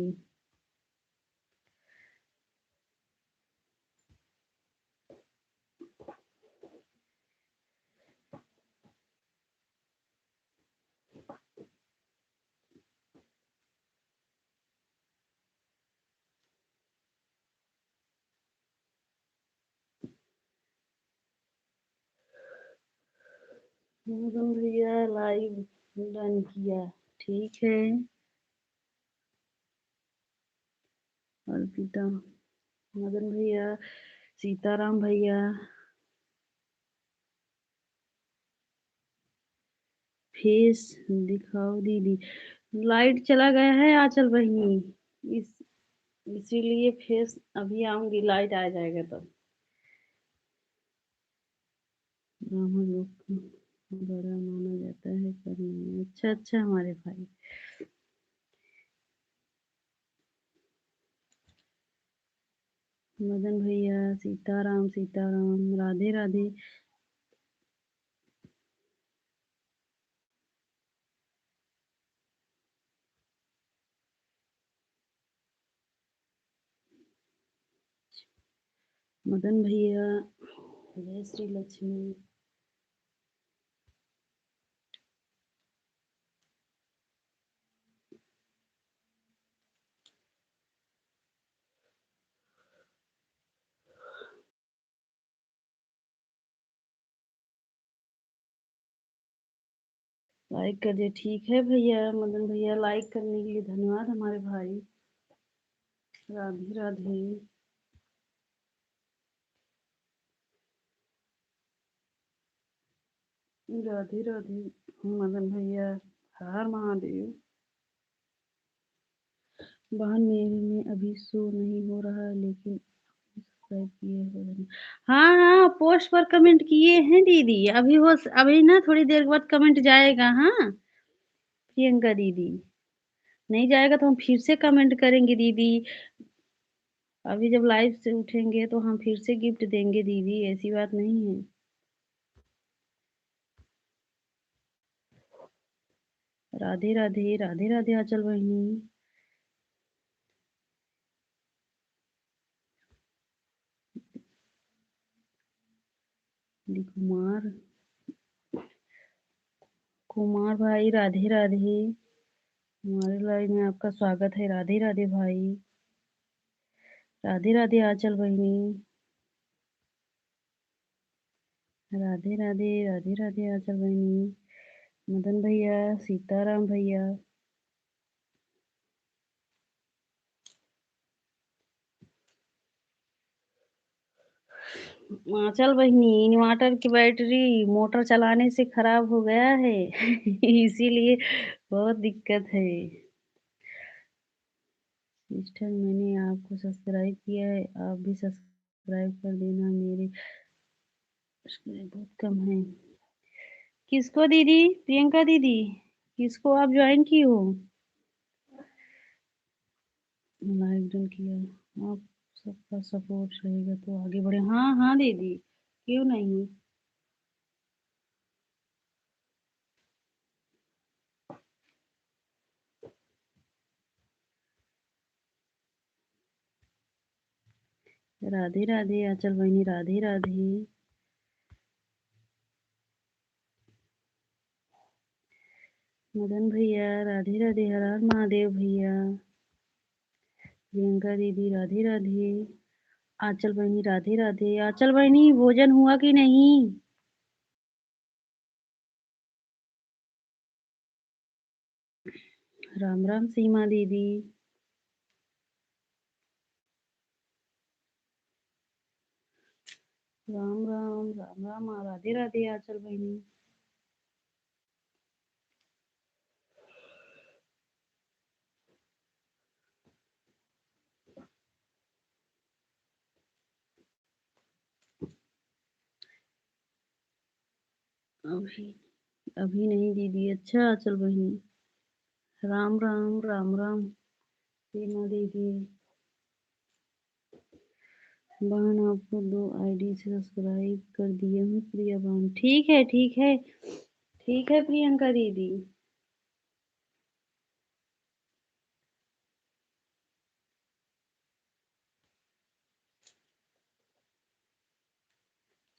मदन भैया लाइव डन किया। ठीक है। अर्पिता। मदन भैया। सीताराम भैया। फेस दिखाओ दीदी। लाइट चला गया है आंचल बहिनी। इस इसीलिए फेस अभी आऊंगी, लाइट आ जाएगा तब। ब्राह्मण लोग को बड़ा माना जाता है करने में। अच्छा अच्छा हमारे भाई। मदन भैया। सीताराम सीताराम। राधे राधे। मदन भैया। जय श्री लक्ष्मी। लाइक कर दिया, ठीक है भैया। मदन भैया लाइक करने के लिए धन्यवाद हमारे भाई। राधे राधे। राधे राधे मदन भैया, हर हर महादेव। बहन मेरे में अभी शो नहीं हो रहा है, लेकिन सब्सक्राइब किए हो। हाँ हाँ, पोस्ट पर कमेंट किए हैं दीदी। अभी ना थोड़ी देर के बाद कमेंट जाएगा। हाँ प्रियंका दीदी, नहीं जाएगा तो हम फिर से कमेंट करेंगे दीदी। अभी जब लाइव से उठेंगे तो हम फिर से गिफ्ट देंगे दीदी, ऐसी बात नहीं है। राधे राधे, राधे राधे आंचल बहिनी। कुमार, कुमार भाई राधे राधे। हमारे लाइव में आपका स्वागत है। राधे राधे भाई। राधे राधे आंचल बहिनी। राधे राधे, राधे राधे आंचल बहिनी। मदन भैया, सीताराम भैया। आंचल बहिनी, इन्वर्टर की बैटरी मोटर चलाने से खराब हो गया है इसीलिए बहुत दिक्कत है। सिस्टर, मैंने आपको सब्सक्राइब किया है, आप भी सब्सक्राइब कर देना। मेरे सब्सक्राइब बहुत कम है। किसको दीदी? प्रियंका दीदी, किसको आप ज्वाइन की हो? लाइक डन किया। आप सबका सपोर्ट रहेगा तो आगे बढ़े। हाँ हाँ दीदी, क्यों नहीं। राधे राधे आंचल बहिनी, राधे राधे। मदन भैया राधे राधे, हर हर महादेव भैया। प्रियंका दीदी राधे राधे। आंचल बहिनी राधे राधे। आंचल बहिनी, भोजन हुआ कि नहीं? राम राम सीमा दीदी। राम राम, राम राम, राधे राधे आंचल बहिनी। अभी अभी नहीं दीदी। अच्छा आंचल बहिनी। राम राम, राम राम सीमा दीदी। बहन, आपको 2 आईडी से सब्सक्राइब कर दिए हूँ प्रिया बहन। ठीक है ठीक है, ठीक है प्रियंका दीदी।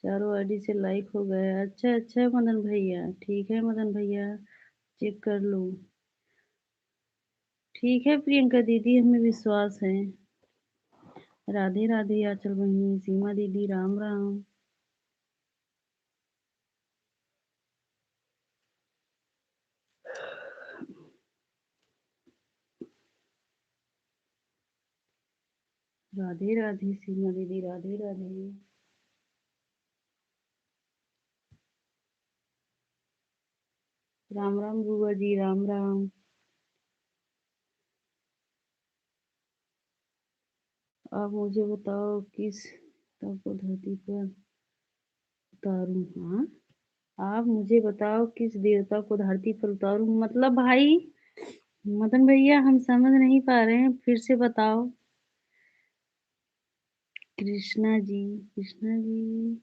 चारों आईडी से लाइक हो गया। अच्छा अच्छा मदन भैया, ठीक है मदन भैया, चेक कर लो। ठीक है प्रियंका दीदी, हमें विश्वास है। राधे राधे आंचल बहिनी, सीमा दीदी राम राम। राधे राधे सीमा दीदी, राधे राधे। राम राम बुआ जी, राम राम। आप मुझे बताओ किस तब को धरती पर उतारूं। हाँ, आप मुझे बताओ किस देवता को धरती पर उतारूं, मतलब भाई मदन भैया हम समझ नहीं पा रहे हैं, फिर से बताओ। कृष्णा जी, कृष्णा जी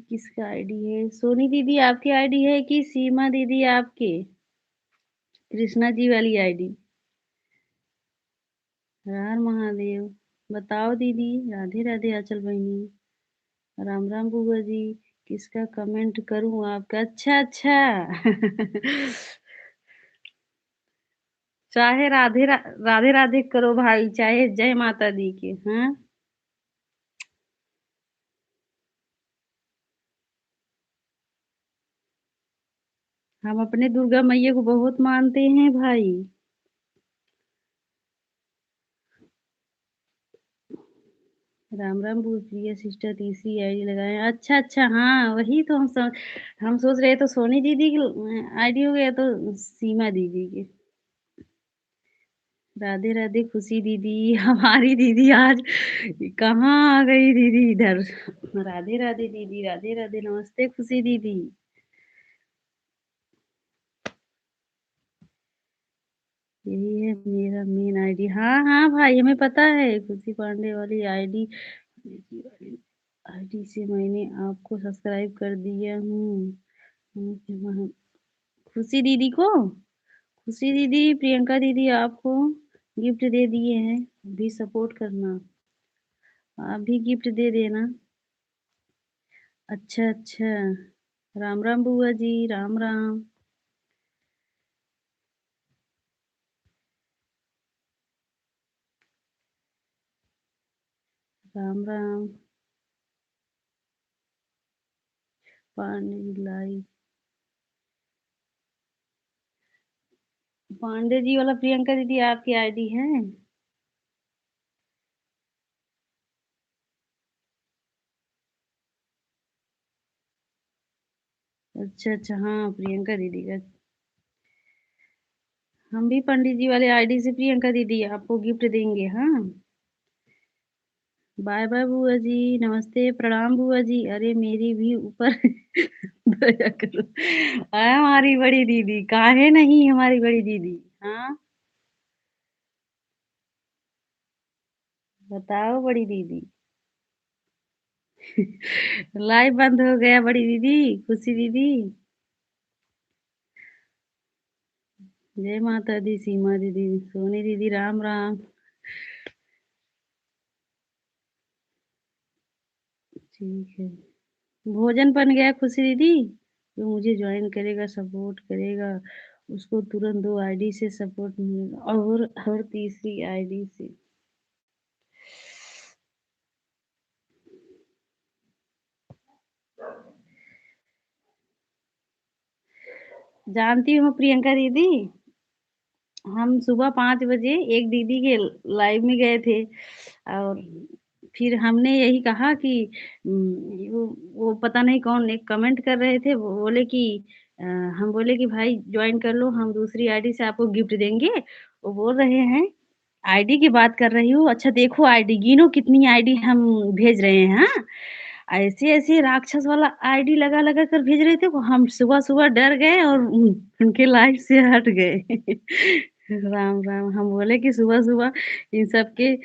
किसका आईडी है? सोनी दीदी आपकी आईडी है कि सीमा दीदी आपके? कृष्णा जी वाली आईडी। हर हर महादेव। बताओ दीदी। राधे राधे आंचल बहिनी। राम राम बुआ जी। किसका कमेंट करूं आपका? अच्छा अच्छा चाहे राधे राधे करो भाई, चाहे जय माता दी के। हाँ हम अपने दुर्गा मैया को बहुत मानते हैं भाई। राम राम भूपिया सिस्टर तीसरी आईडी लगाए। अच्छा अच्छा, हाँ वही तो हम सोच रहे तो सोनी दीदी की आईडी हो गया तो सीमा दीदी की। राधे राधे खुशी दीदी हमारी दीदी आज कहाँ आ गई दीदी इधर। राधे राधे दीदी, राधे राधे, नमस्ते खुशी दीदी। यही है मेरा मेन आईडी। हाँ हाँ भाई, हमें पता है खुशी पांडे वाली आईडी। आईडी से मैंने आपको सब्सक्राइब कर दिया हूँ। खुशी दीदी को, खुशी दीदी, प्रियंका दीदी आपको गिफ्ट दे दिए हैं। भी सपोर्ट करना, आप भी गिफ्ट दे देना। अच्छा अच्छा, राम राम बुआ जी, राम राम। राम राम। पांडे जी लाइव, पांडे जी वाला प्रियंका दीदी आपकी आईडी है। अच्छा अच्छा, हाँ प्रियंका दीदी का। हम भी पंडित जी वाले आईडी से प्रियंका दीदी आपको गिफ्ट देंगे। हाँ, बाय बाय बुआ जी, नमस्ते प्रणाम बुआ जी। अरे मेरी भी ऊपर दया करो। हमारी बड़ी दीदी काहे नहीं, हमारी बड़ी दीदी। हाँ, बताओ बड़ी दीदी। लाइव बंद हो गया बड़ी दीदी, खुशी दीदी। जय माता दी, सीमा दीदी, सोनी दीदी, राम राम। ठीक है, भोजन बन गया खुशी दीदी। जो मुझे ज्वाइन करेगा, सपोर्ट करेगा, उसको तुरंत 2 आईडी से सपोर्ट मिलेगा और तीसरी आईडी से। जानती हो प्रियंका दीदी, हम सुबह 5 बजे एक दीदी के लाइव में गए थे और फिर हमने यही कहा कि वो पता नहीं कौन एक कमेंट कर रहे थे, वो बोले कि अ, हम बोले कि भाई जॉइन कर लो, हम दूसरी आईडी से आपको गिफ्ट देंगे। वो बोल रहे हैं आईडी की बात कर रही हूँ, अच्छा देखो आईडी गिनो कितनी आईडी हम भेज रहे हैं। हाँ, ऐसे-ऐसे राक्षस वाला आईडी लगा-लगा कर भेज रहे थे, वो हम सुबह-सुबह डर गए और उनके लाइफ से हट गए। राम, राम। हम बोले कि सुबह-सुबह इन सब के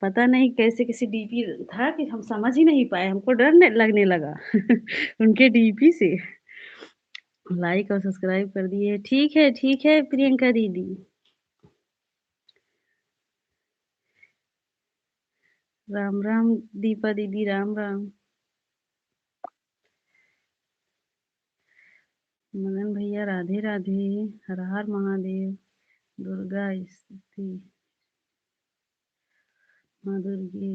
पता नहीं कैसे-कैसे डीपी था कि हम समझ ही नहीं पाए, हमको डर न लगने लगा उनके डीपी से। लाइक और सब्सक्राइब कर दिए। ठीक है प्रियंका दीदी। राम, राम दीपा दीदी, राम, राम। मदन भैया राधे, राधे। हर हर महादेव। दुर्गा स्तुति, माँ दुर्गे।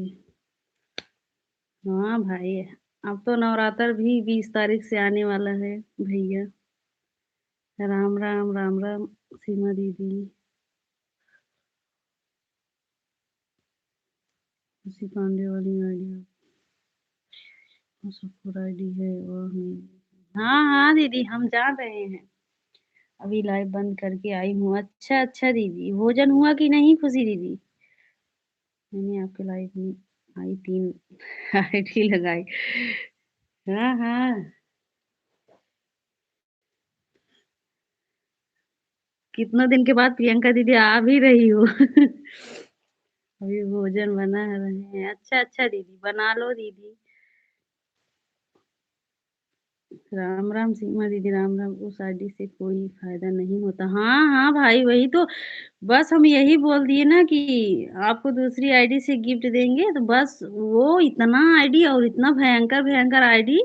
हाँ भाई, अब तो नवरात्र भी 20 तारीख से आने वाला है भैया। राम राम, राम राम सीमा दीदी। उसी पांडे वाली आईडी सपोर्ट आईडी है और नहीं। हाँ हाँ दीदी, हम जान रहे हैं। अभी लाइव बंद करके आई हूँ। अच्छा अच्छा दीदी, भोजन हुआ कि नहीं खुशी दीदी? मैंने आपके लाइव में आई 3 आईडी लगाई। हाँ हाँ, कितना दिन के बाद प्रियंका दीदी आ भी रही हो। अभी भोजन बना रहे हैं। अच्छा अच्छा दीदी, बना लो दीदी। राम राम सीमा दीदी, राम राम। उस आईडी से कोई फायदा नहीं होता। हाँ हाँ भाई, वही तो बस हम यही बोल दिए ना कि आपको दूसरी आईडी से गिफ्ट देंगे, तो बस वो इतना आईडी और इतना भयंकर भयंकर आईडी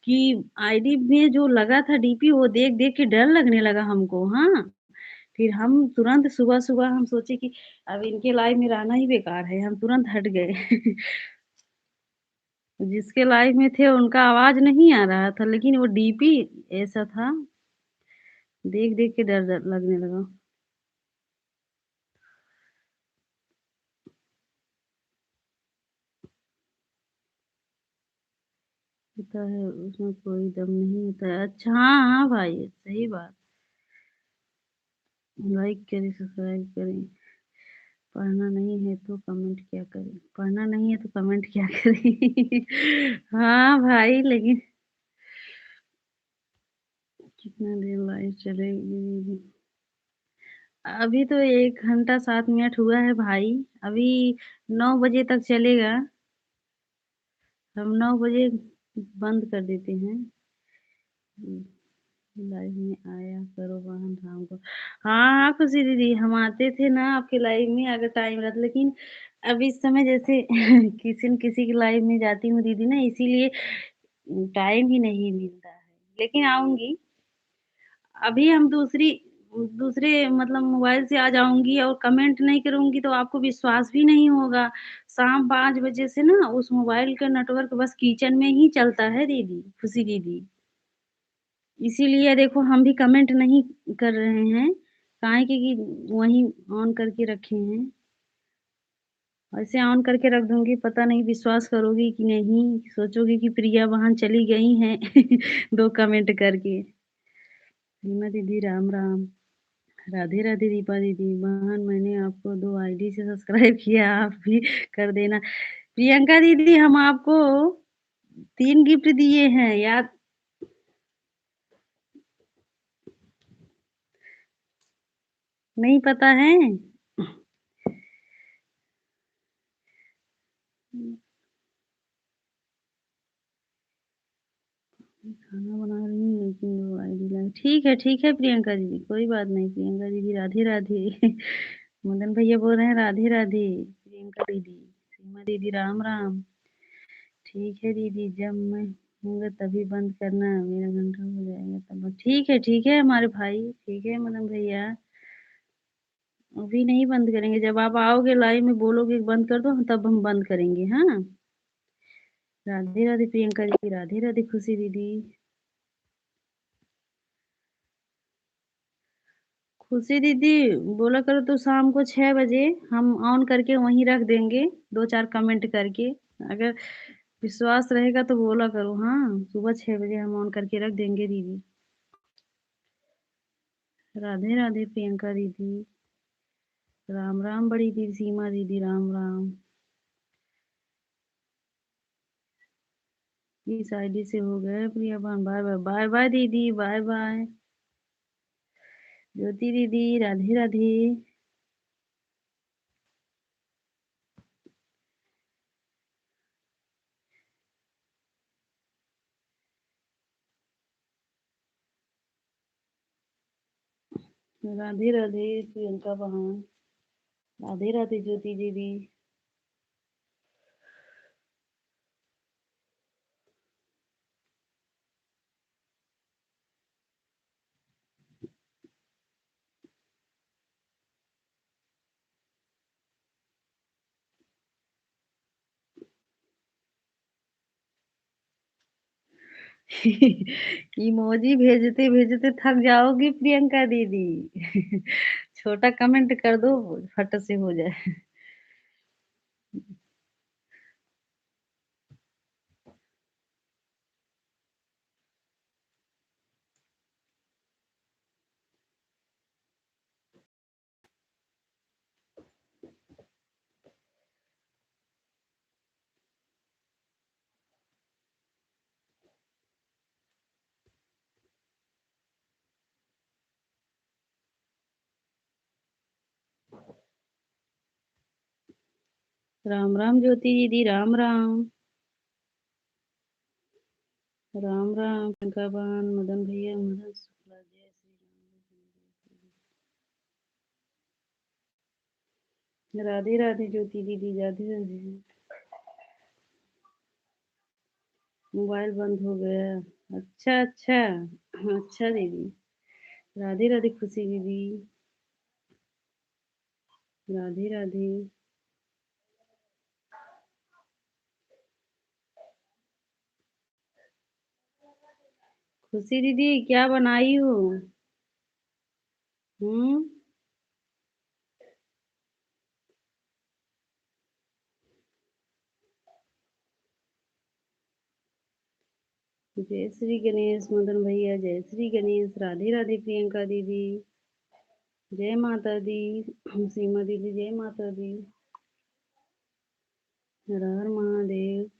कि आईडी में जो लगा था डीपी वो देख देख के डर लगने लगा हमको। हाँ, फिर हम तुरंत सुबह सुबह हम सोचे कि अब इनके लाइव में रहना ही बेकार है, हम तुरंत हट गए। जिसके लाइव में थे उनका आवाज नहीं आ रहा था, लेकिन वो डीपी ऐसा था। देख-देख के डर डर लगने लगा। होता है, उसमें कोई दम नहीं होता है। अच्छा हाँ, हाँ भाई, सही बात। लाइक करें, सब्सक्राइब करें। पढ़ना नहीं है तो कमेंट क्या करें? पढ़ना नहीं है तो कमेंट क्या करें? हाँ भाई, लेकिन कितना देर लाइव चलेगी? अभी तो 1 घंटा 7 मिनट हुआ है भाई। अभी 9 बजे तक चलेगा। हम 9 बजे बंद कर देते हैं। लाइव में आया करो बहन शाम को। हाँ, हाँ खुशी दीदी, हम आते थे ना आपके लाइव में अगर टाइम रहता, लेकिन अब इस समय जैसे किसी न किसी की लाइव में जाती हूँ दीदी ना, इसीलिए टाइम ही नहीं मिलता है। लेकिन आऊँगी। अभी हम दूसरे मतलब मोबाइल से आ जाऊँगी और कमेंट नहीं करूँगी तो आपको विश्वास भी नहीं होगा। शाम 5 बजे से ना उस मोबाइल का नेटवर्क बस किचन में ही चलता है दीदी, खुशी दीदी। इसीलिए देखो हम भी कमेंट नहीं कर रहे हैं। काहे कि वहीं ऑन करके रखे हैं। ऐसे ऑन करके रख दूँगी, पता नहीं विश्वास करोगी कि नहीं, सोचोगी कि प्रिया वहाँ चली गई हैं 2 कमेंट करके। सीमा दीदी राम राम। राधे राधे दीपा दीदी। बहन मैंने आपको 2 आईडी से सब्सक्राइब किया, आप भी कर देना। प्रियंका दीदी हम आपको 3 गिफ्ट दिए हैं, याद नहीं पता है? खाना बना रही हूँ लेकिन वो आईडी लाइक ठीक है प्रियंका दीदी, कोई बात नहीं। प्रियंका दीदी राधे राधे। मदन भैया बोल रहे हैं राधे राधे। प्रियंका दीदी, सीमा दीदी राम राम। ठीक है दीदी, जब मैं होंगे तभी बंद करना, मेरा घंटा हो जाएगा तब। ठीक है हमारे भाई, ठीक है मदन भैया। अभी नहीं बंद करेंगे, जब आप आओगे लाइव में बोलोगे कि बंद कर दो, तब हम बंद करेंगे, हाँ? राधे राधे प्रियंका दीदी, राधे राधे खुशी दीदी। खुशी दीदी बोला करो तो शाम को 6 बजे हम ऑन करके वहीं रख देंगे, 2-4 कमेंट करके। अगर विश्वास रहेगा तो बोला करो, हाँ? सुबह 6 बजे हम ऑन करके रख देंगे दीदी। राधे राधे प्रियंका दीदी। राम राम बड़ी दीदी, सीमा दीदी राम राम। इस आईडी से हो गए प्रिया बहन, बाय बाय। बाय बाय दीदी, बाय बाय। ज्योति दीदी राधे राधे। राधे राधे प्रियंका बहन। राधे राधे ज्योति दीदी। इमोजी भेजते भेजते थक जाओगी प्रियंका दीदी। छोटा कमेंट कर दो, फट से हो जाए। राम राम ज्योति दीदी, राम राम। राम राम प्रियंका बहन, मदन भैया, मदन शुक्ला, जय श्री राम। राधे राधे ज्योति दीदी, राधे राधे। मोबाइल बंद हो गया। अच्छा अच्छा। अच्छा दीदी। राधे राधे खुशी दीदी। राधे राधे। खुशी दीदी क्या बनाई हो? हम्म। जय श्री गणेश मदन भैया, जय श्री गणेश। राधे राधे प्रियंका दीदी, जय माता दी। सीमा दीदी, जय माता दी। हर हर महादेव।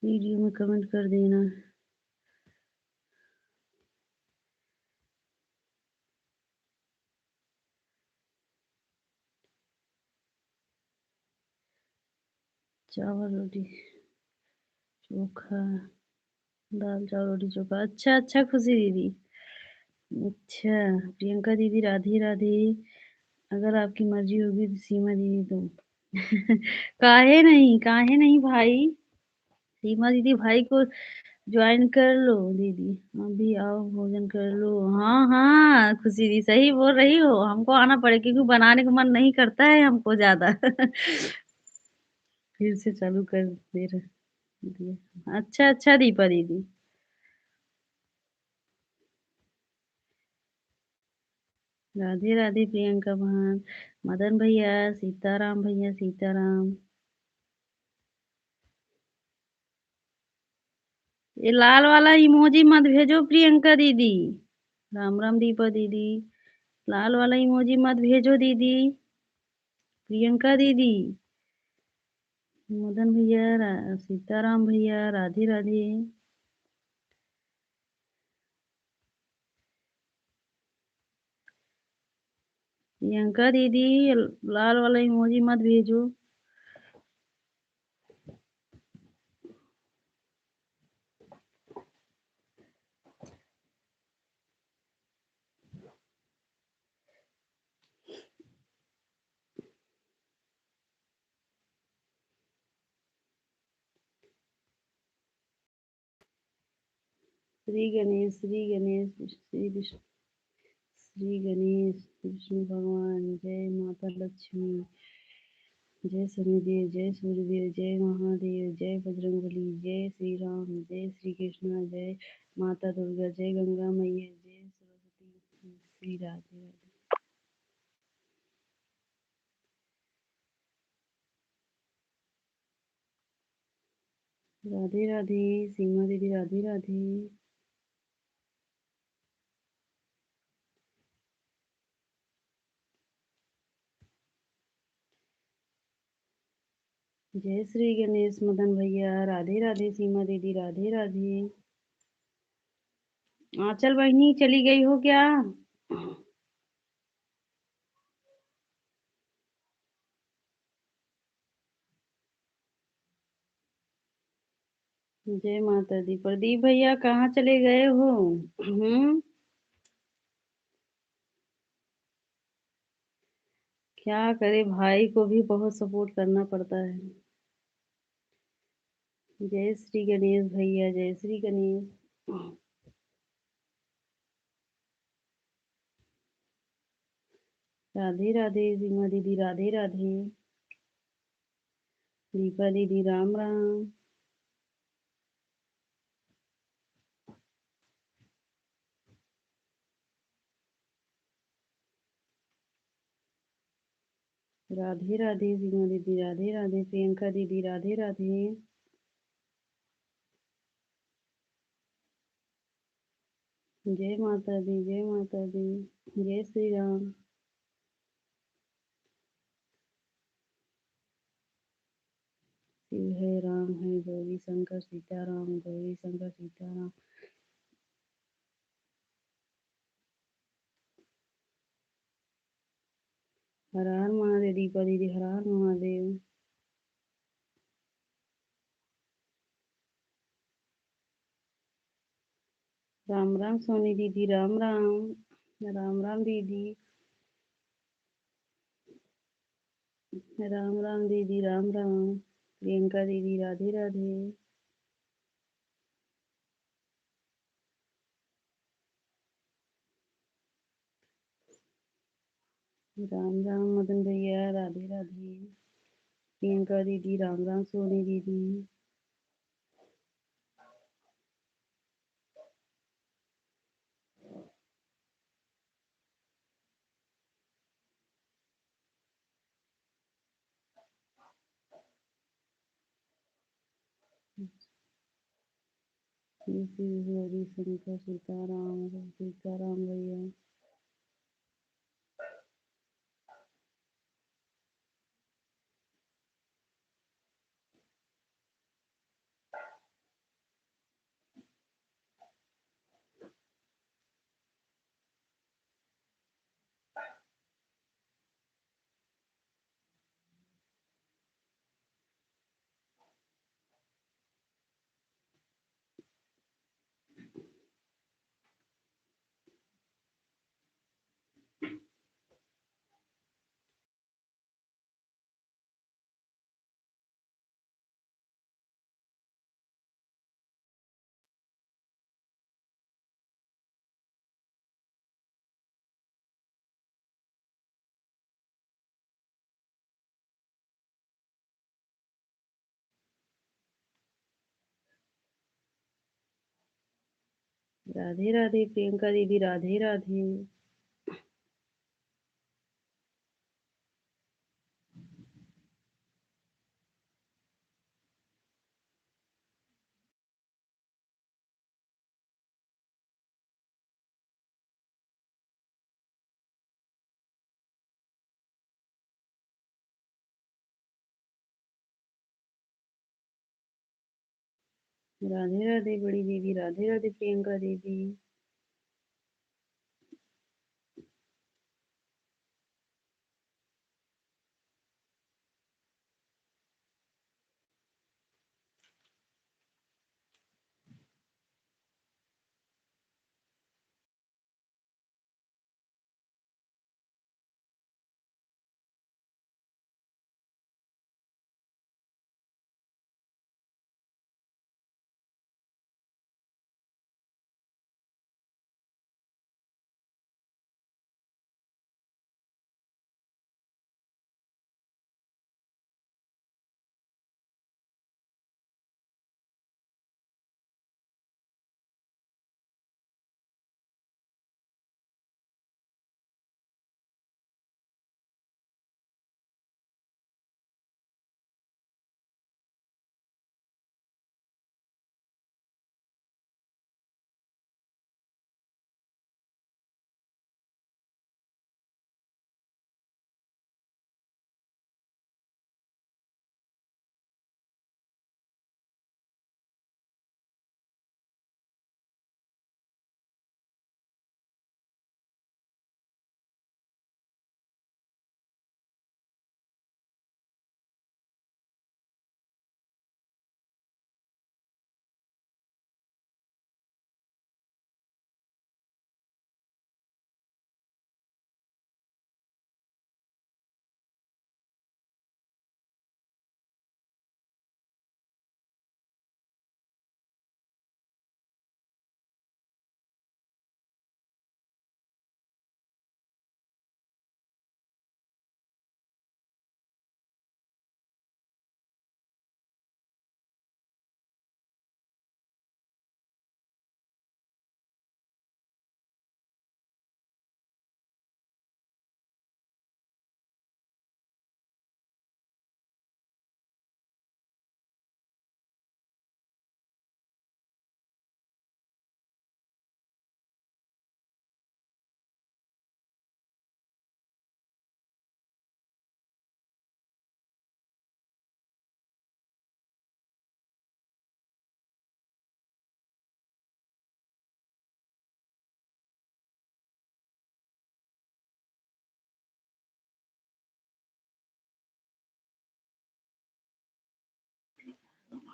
वीडियो में कमेंट कर देना। चावल रोटी चोखा, दाल चावल रोटी चोखा। अच्छा अच्छा खुशी दीदी। अच्छा प्रियंका दीदी, राधे राधे। अगर आपकी मर्जी होगी तो सीमा दीदी तो काहे नहीं भाई। सीमा दीदी भाई को ज्वाइन कर लो दीदी। अभी आओ भोजन कर लो। हाँ हाँ खुशी दी सही बोल रही हो, हमको आना पड़ेगा क्योंकि बनाने का मन नहीं करता है हमको ज्यादा। फिर से चालू कर दे रहे दिया। अच्छा अच्छा दीपा दीदी। राधे राधे प्रियंका बहन, मदन भैया, सीताराम भैया, सीताराम। ये लाल वाला इमोजी मत भेजो प्रियंका दीदी। राम राम दीपा दीदी। लाल वाला इमोजी मत भेजो दीदी। प्रियंका दीदी, मदन भैया, सीताराम भैया, राधे राधे। प्रियंका दीदी, लाल वाला इमोजी मत भेजो। श्री गणेश, श्री गणेश, श्री विष्णु, श्री गणेश विष्णु भगवान, जय माता लक्ष्मी, जय शनिदेव, जय सूर्यदेव, जय महादेव, जय बजरंगबली, जय श्री राम, जय श्री कृष्ण, जय माता दुर्गा, जय गंगा मैया, जय सरस्वती। श्री राधे राधे राधे। सीमा दीदी, राधे राधे। जय श्री गणेश मदन भैया, राधे राधे। सीमा दीदी, राधे राधे। आंचल बहिनी चली गई हो क्या? जय माता दी। प्रदीप भैया कहाँ चले गए हो? हम्म। क्या करे, भाई को भी बहुत सपोर्ट करना पड़ता है। जय श्री गणेश भैया, जय श्री गणेश। राधे राधे सीमा दीदी, राधे राधे। दीपा दीदी, राम राम। राधे राधे सीमा दीदी, राधे राधे। प्रियंका दीदी, राधे राधे। जय माता दी, जय माता दी। जय श्री राम। शिव है, राम है, गौरी शंकर सीताराम, गौरी शंकर सीताराम। हर हर महादेव। दीपा दीदी, हर हर महादेव। राम राम सोनी दीदी, राम राम। राम राम दीदी। राम राम दीदी, राम राम। प्रियंका दीदी, राधे राधे। राम राम मदन भैया, राधे राधे। प्रियंका दीदी, राम राम सोनी दीदी। गौरी शंकर सीताराम, सीताराम भैया। राधे राधे प्रियंका दीदी, राधे राधे। राधे राधे बड़ी दीदी, राधे राधे प्रियंका दीदी।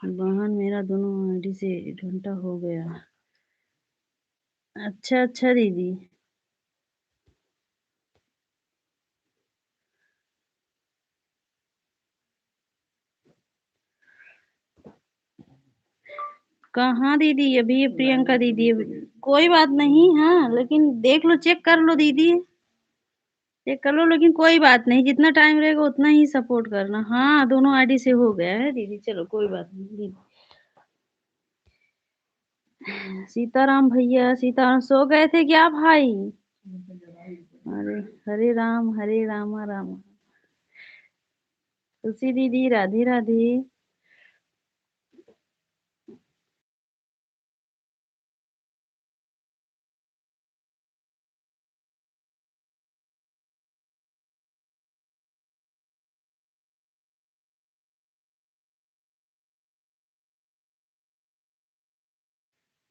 बहन मेरा दोनों आईडी से घंटा हो गया। अच्छा अच्छा दीदी। कहाँ दीदी? अभी ये प्रियंका दीदी कोई बात नहीं। हाँ लेकिन देख लो, चेक कर लो दीदी, चेक कर लो, लेकिन कोई बात नहीं, जितना टाइम रहेगा उतना ही सपोर्ट करना। हाँ दोनों आईडी से हो गया है दीदी, चलो कोई बात नहीं दीदी। सीताराम भैया, सीताराम सो गए थे क्या भाई? अरे हरे राम हरे रामा राम। तुलसी दीदी राधे राधे।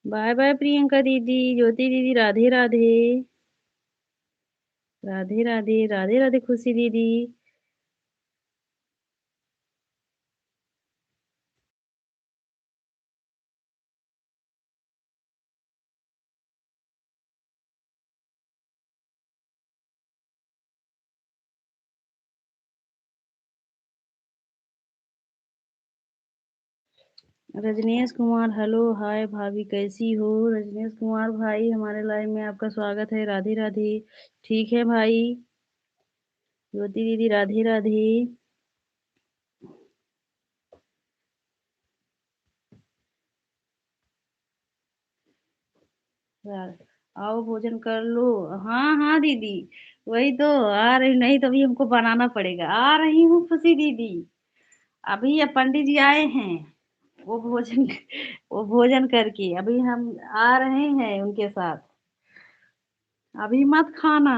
बाय बाय प्रियंका दीदी, ज्योति दीदी राधे राधे। राधे राधे राधे राधे खुशी दीदी। रजनीश कुमार हेलो हाय भाभी कैसी हो? रजनीश कुमार भाई हमारे लाइव में आपका स्वागत है। राधे राधे। ठीक है भाई। ज्योति दीदी राधे राधे। आओ भोजन कर लो। हाँ हाँ दीदी, वही तो आ रही, नहीं तभी हमको बनाना पड़ेगा। आ रही हूँ खुशी दीदी। अभी ये पंडित जी आए हैं, वो भोजन वो भोजन करके अभी हम आ रहे हैं उनके साथ। अभी मत खाना।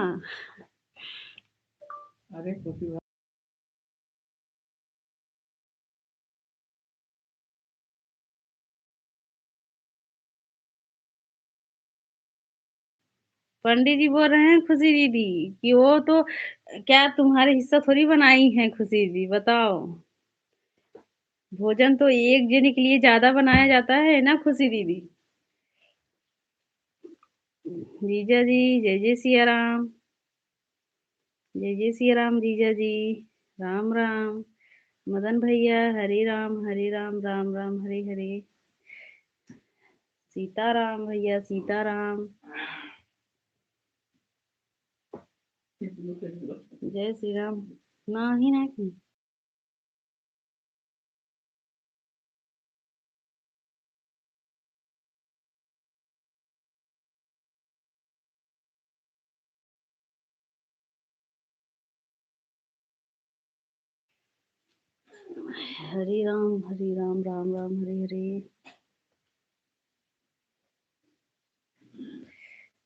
पंडित जी बोल रहे हैं खुशी दीदी कि वो तो क्या तुम्हारे हिस्सा थोड़ी बनाई है खुशी दीदी, बताओ। भोजन तो एक जने के लिए ज्यादा बनाया जाता है ना खुशी दीदी। जीजा जी जय जय सिया राम। जय जय सिया राम जीजा जी। राम राम। मदन भैया हरे राम राम राम हरे हरे। सीताराम भैया सीताराम। जय श्री राम। ना ही ना। हरे राम राम राम हरे हरे।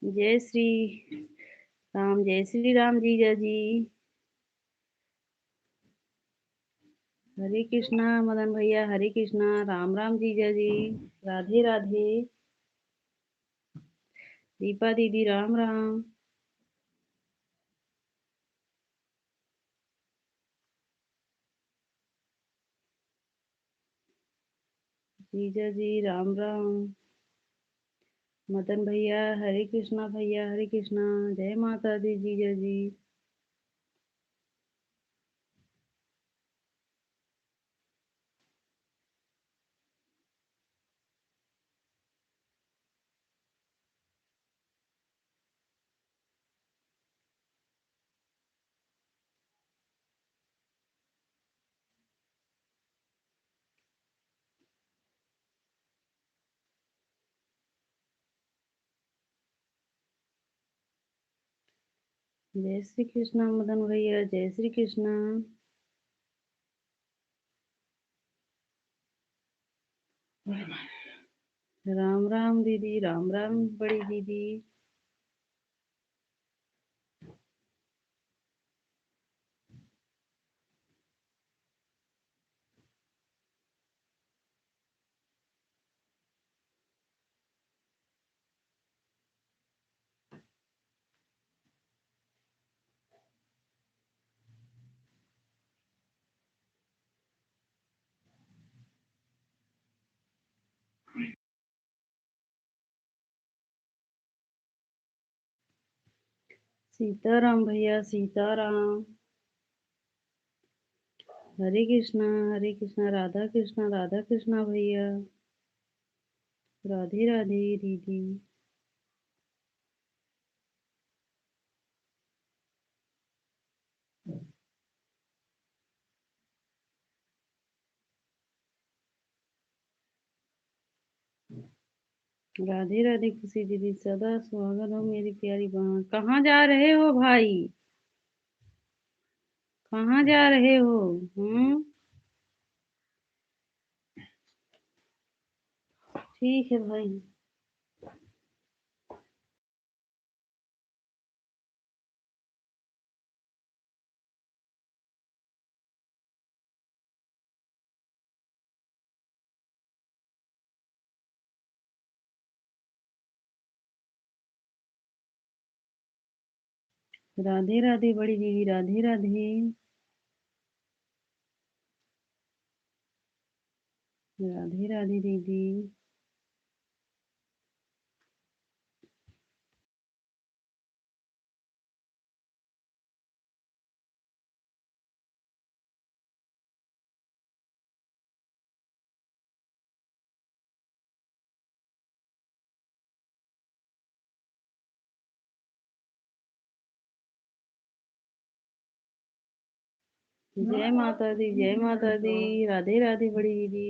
जय श्री राम जय श्री राम जीजा जी। हरे कृष्णा मदन भैया हरे कृष्णा। राम राम जीजा जी। राधे राधे। दीपा दीदी राम राम। जीजा जी राम राम। मदन भैया हरे कृष्णा भैया हरे कृष्णा। जय माता दी जीजा जी। जय श्री कृष्णा मदन भैया जय श्री कृष्णा। राम राम दीदी राम राम बड़ी दीदी। सीताराम भैया सीताराम। हरे कृष्णा राधा कृष्णा भैया। राधे राधे दीदी। राधे राधे खुशी दीदी, सदा सुहागन हो मेरी प्यारी बहन। कहाँ जा रहे हो भाई? कहाँ जा रहे हो? हम्म। ठीक है भाई। राधे राधे बड़ी दीदी, राधे राधे। राधे राधे दीदी। जय माता दी, जय माता दी। राधे राधे बड़ी दीदी।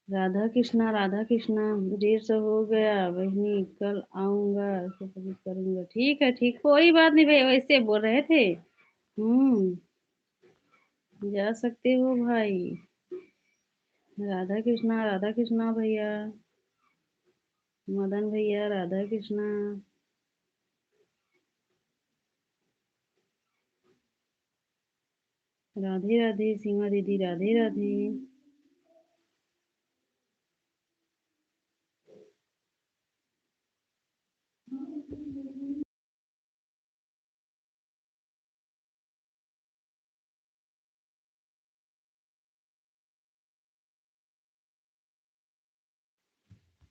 राधा कृष्णा। देर से हो गया बहनी, कल आऊंगा तो कभी करूंगा। ठीक है, ठीक, कोई बात नहीं भाई, वैसे बोल रहे थे। जा सकते हो भाई। राधा कृष्णा भैया। मदन भैया, राधा कृष्णा। राधे राधे सीमा दीदी, राधे राधे।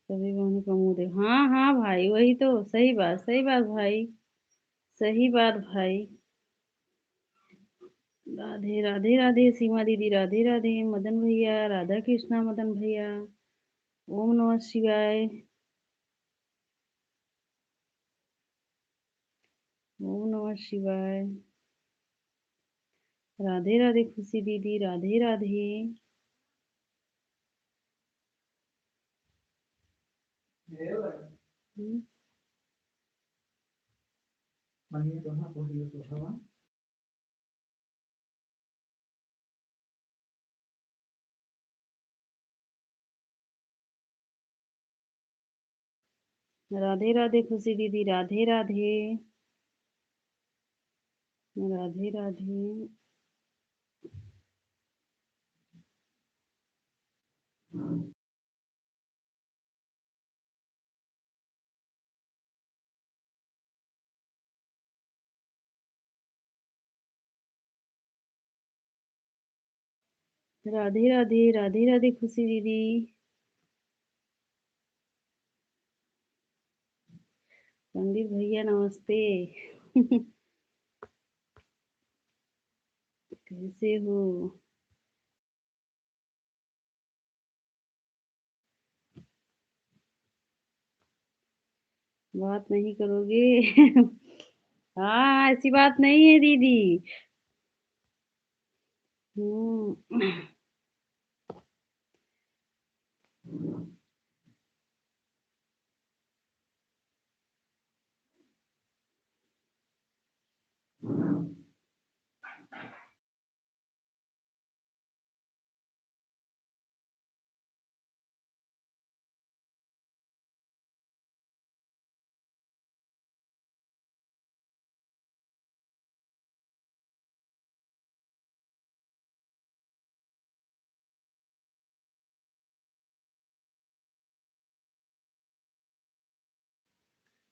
सभी बहनों का मुंह देख। हाँ हाँ भाई, वही तो। सही बात भाई। सही बात भाई। राधे राधे राधे सीमा दीदी, राधे राधे मदन भैया, राधा कृष्णा मदन भैया। ओम नमः शिवाय। ओम नमः शिवाय। राधे राधे खुशी दीदी, राधे राधे। हम्म। राधे राधे खुशी दीदी, राधे राधे। राधे राधे। राधे राधे, राधे राधे खुशी दीदी। पंडित भैया नमस्ते। कैसे हो? बात नहीं करोगे? हाँ, ऐसी बात नहीं है दीदी। हम्म।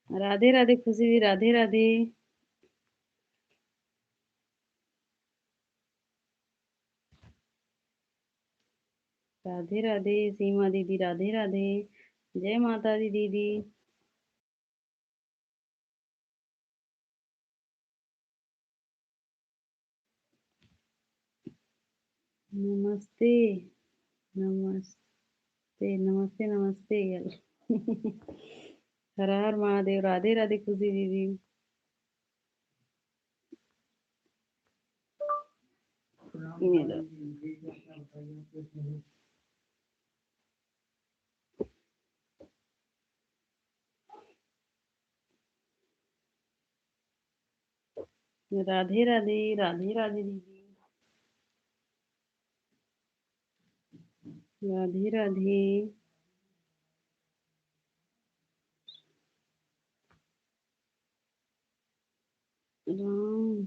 राधे राधे खुशी दीदी, राधे राधे। राधे राधे सीमा दीदी, राधे राधे। जय माता दी दीदी। नमस्ते। नमस्ते। नमस्ते नमस्ते। हर हर महादेव। राधे राधे खुशी दीदी। इन्हें लो। राधे राधे। राधे राधे दीदी। राधे राधे। राम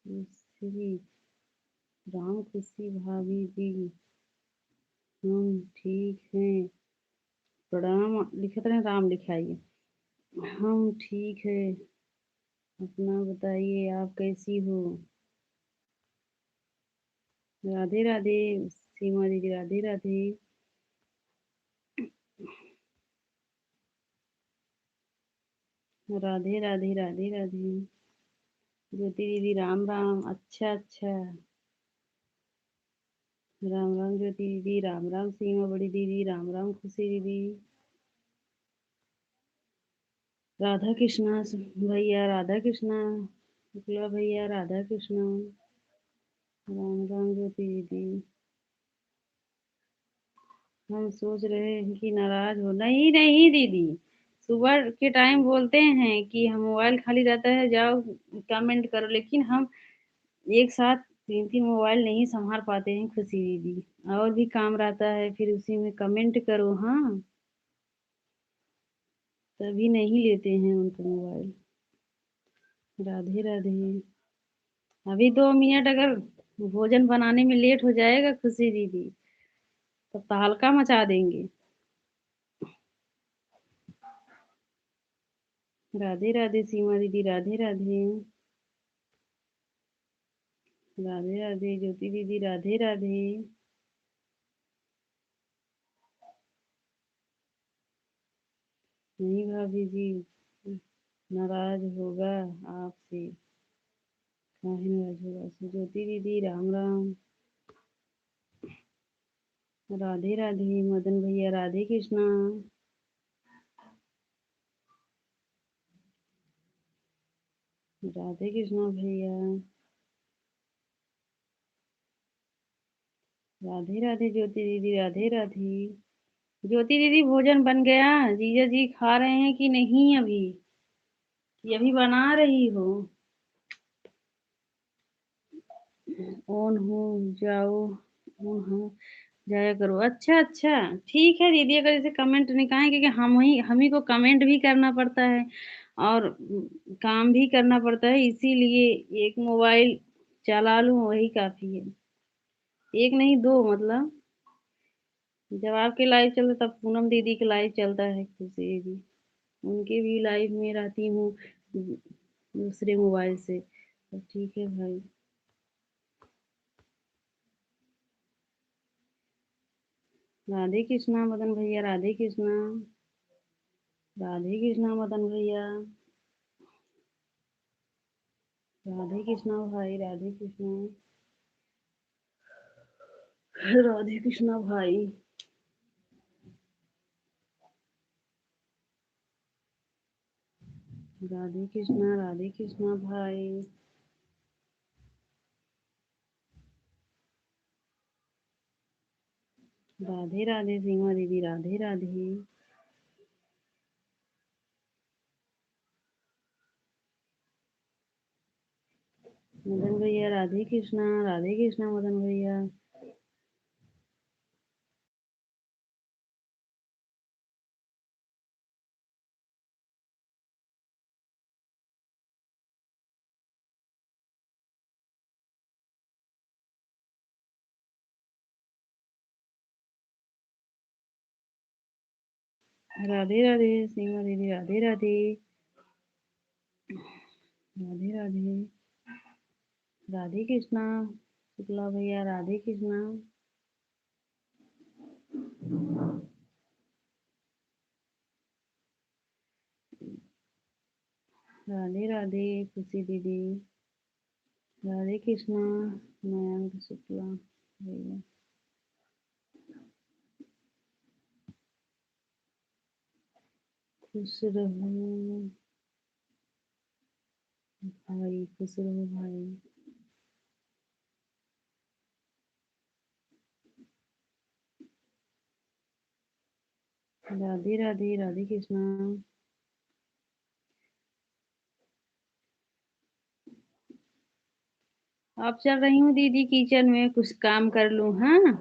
खुशी। राम खुशी भाभी जी। हम ठीक हैं। प्रणाम लिखे तो नहीं, राम लिखाइए। हम ठीक है। अपना बताइए, आप कैसी हो? राधे राधे सीमा दीदी। राधे राधे। राधे राधे। राधे राधे। ज्योति दीदी राम राम। अच्छा अच्छा। राम राम ज्योति दीदी। राम राम सीमा बड़ी दीदी। राम राम खुशी दीदी। राधा कृष्णा भैया। राधा कृष्णा शुक्ला भैया। राधा कृष्णा। राम राम ज्योति दीदी। हम सोच रहे हैं कि नाराज हो। नहीं नहीं दीदी, सुबह के टाइम बोलते हैं कि हम मोबाइल खाली रहता है जाओ कमेंट करो, लेकिन हम एक साथ तीन तीन मोबाइल नहीं संभाल पाते हैं खुशी दीदी। और भी काम रहता है, फिर उसी में कमेंट करो। हाँ, तभी नहीं लेते हैं उनका मोबाइल। राधे राधे। अभी 2 मिनट अगर भोजन बनाने में लेट हो जाएगा खुशी दीदी, तब तो हल्का मचा देंगे। राधे राधे सीमा दीदी। राधे राधे। राधे राधे ज्योति दीदी। राधे राधे। नहीं भाभी जी, नाराज होगा आपसे। काहे नाराज होगा? ज्योति दीदी राम राम। राधे राधे मदन भैया। राधे कृष्णा। राधे कृष्णा भैया। राधे राधे ज्योति दीदी। राधे राधे। ज्योति दीदी भोजन बन गया? जीजा जी खा रहे हैं कि नहीं अभी? कि अभी बना रही हो? ऑन हो जाओ। ऑन हो जाया करो। अच्छा अच्छा, ठीक है दीदी। अगर जैसे कमेंट नहीं कहा है, क्योंकि हम ही को कमेंट भी करना पड़ता है और काम भी करना पड़ता है, इसीलिए एक मोबाइल चला लूं वही काफी है। एक नहीं दो मतलब। जब आपके लाइव चलता तब पूनम दीदी के लाइव चलता है खुशी दीदी। उनके भी लाइव में रहती हूँ दूसरे मोबाइल से। तो ठीक है भाई। राधे कृष्णा मदन भैया। राधे कृष्णा। राधे कृष्णा मदन भैया। राधे कृष्णा भाई। राधे कृष्णा। राधे कृष्णा भाई। राधे कृष्णा। राधे कृष्णा भाई। राधे राधे सीमा दीदी। राधे राधे। मदन भैया। राधे कृष्णा। राधे कृष्णा मदन भैया। राधे राधे सीमा दीदी। राधे राधे। राधे राधे। राधे कृष्णा शुक्ला भैया। राधे कृष्णा। राधे राधे खुशी दीदी। राधे कृष्णा मयंक शुक्ला। भैया खुश रहो भाई, खुश रहो भाई। राधे राधे, राधे कृष्णा। अब चल रही हूँ दीदी किचन में, कुछ काम कर लूँ। हाँ,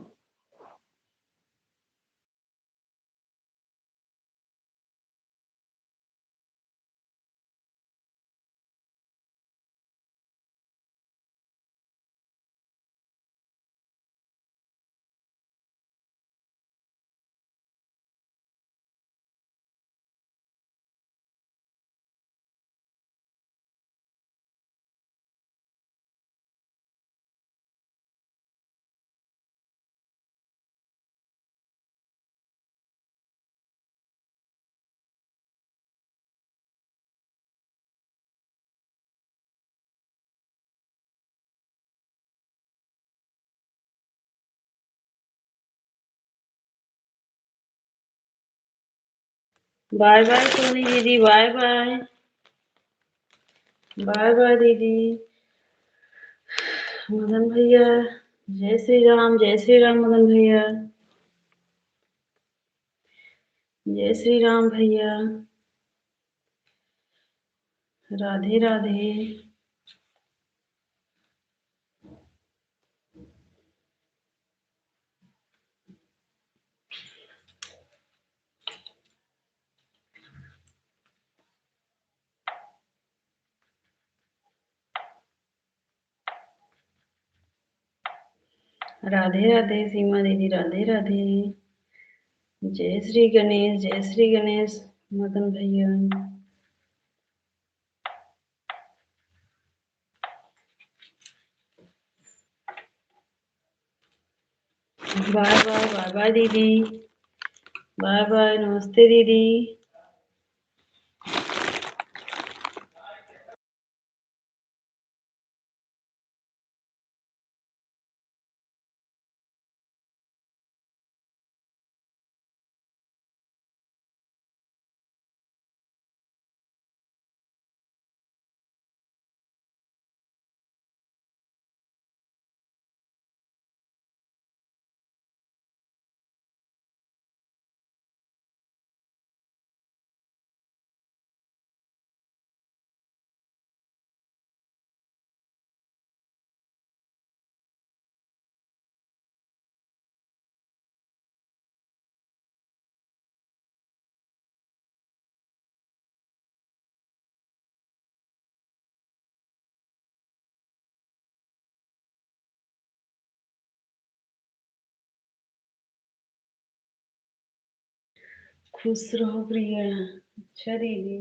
बाय बाय सोनी दीदी, बाय बाय। बाय बाय दीदी। मदन भैया, जय श्री राम, जय श्री राम मदन भैया। जय श्री राम भैया। राधे राधे। राधे राधे सीमा दीदी, राधे राधे। जय श्री गणेश, जय श्री गणेश मदन भैया। बाय बाय, बाय बाय दीदी। बाय बाय, नमस्ते दीदी। खुश रहो प्रिया। अच्छा दीदी।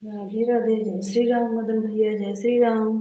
राधे राधे, जय श्री राम मदन भैया, जय श्री राम।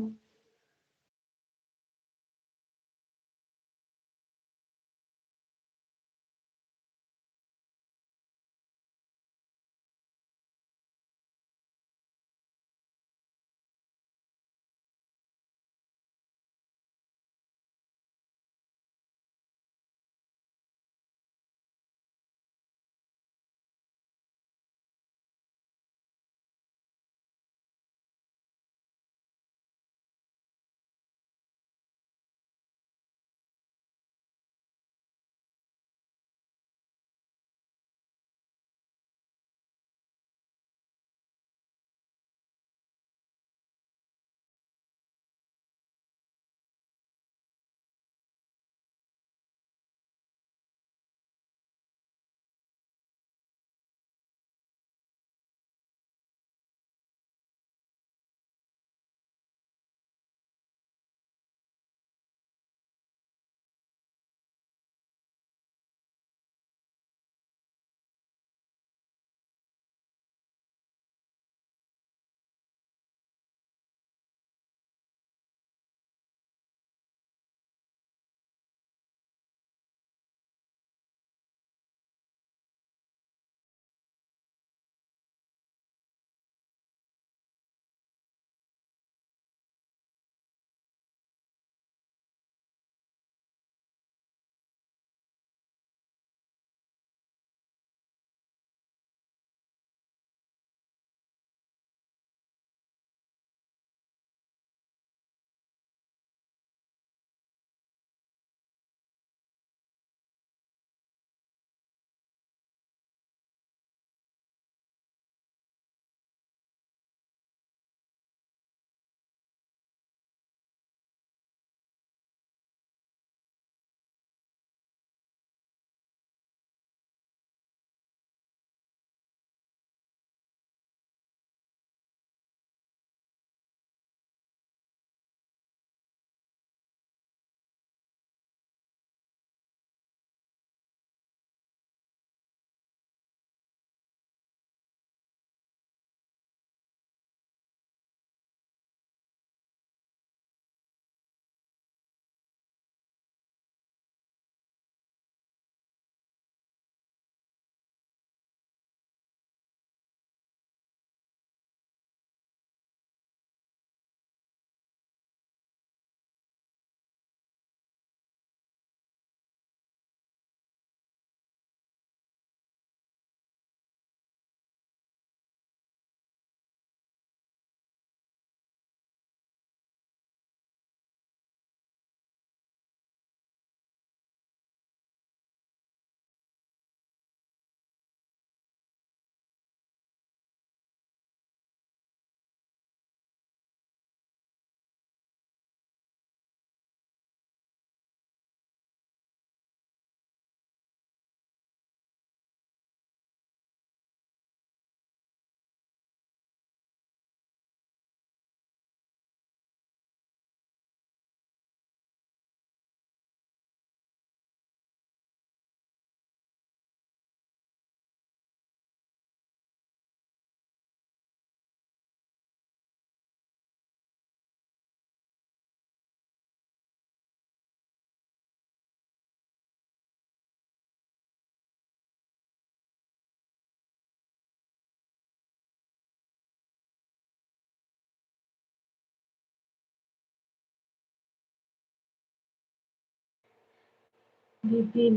विपिन,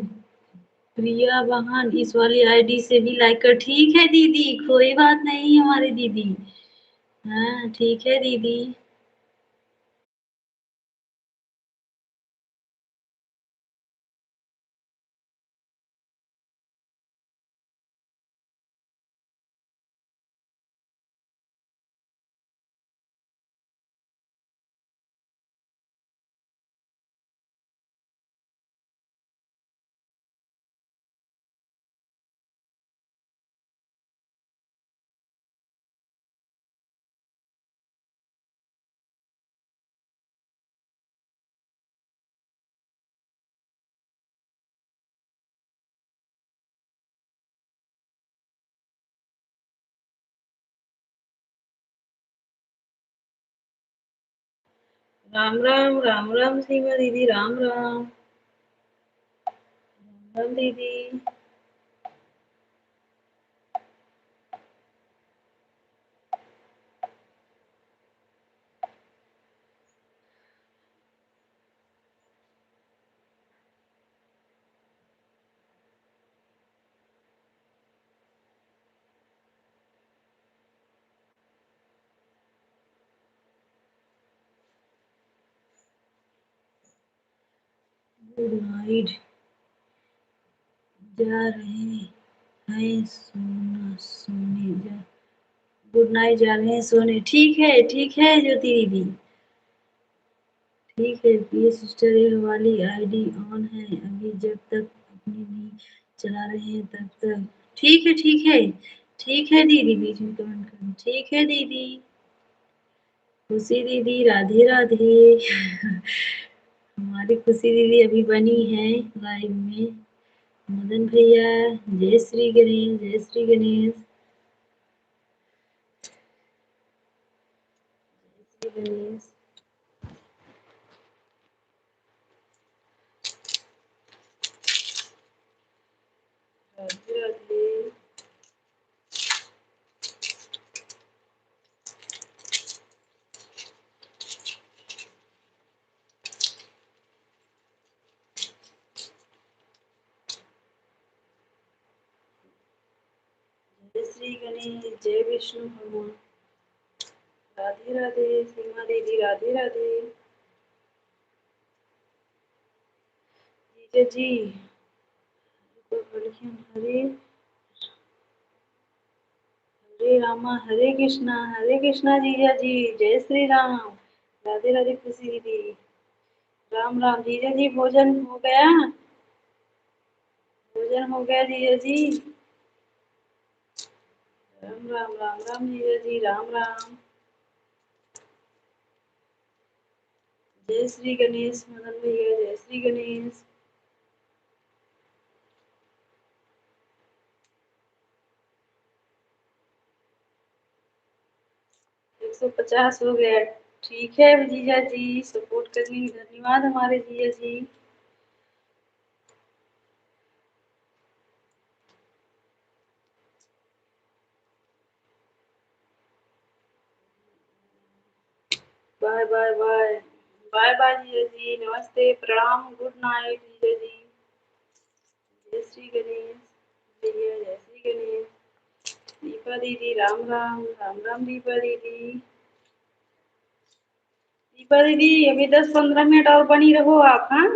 प्रिया बहन इस वाली आईडी से भी लाइक कर। ठीक है दीदी, कोई बात नहीं हमारी दीदी। हाँ ठीक है दीदी। राम राम राम राम सीमा दीदी, राम राम राम दीदी। गुड नाइट, जा रहे हैं सोने जा। गुड नाइट, जा रहे हैं सोने। ठीक है ज्योति दीदी, ठीक है। ये सिस्टर ये वाली आईडी ऑन है अभी, जब तक अपनी नहीं चला रहे हैं तब तक। ठीक है ठीक है ठीक है दीदी, बीच में कमेंट करना। ठीक है दीदी। खुशी दीदी राधे राधे। हमारी खुशी दीदी अभी बनी है लाइव में। मदन भैया, जय श्री गणेश, जय श्री गणेश, जय श्री गणेश। राधे राधे। जय श्री गणेश, जय विष्णु भगवान। राधे राधे सीमा दीदी, राधे राधे। जीजा जी तो हरे हरे रामा हरे कृष्णा जीजा जी, जय श्री राम। राधे राधे खुशी दीदी, राम राम जीजा जी। भोजन हो गया? भोजन हो गया जीजा जी? राम राम जीजा जी, राम राम। जय श्री गणेश मदन भैया, जय श्री गणेश। 150 हो गया। ठीक है जीजा जी, सपोर्ट करने के धन्यवाद हमारे जीजा जी। Bye bye bye bye bye जीजा जी, नमस्ते प्रणाम, गुड नाइट जीजा जी। जय श्री गणेश भैया, जय श्री गणेश। दीपा दीदी राम राम दीपा दीदी। दीपा दीदी अभी 10-15 मिनट और बनी रहो आप। हाँ,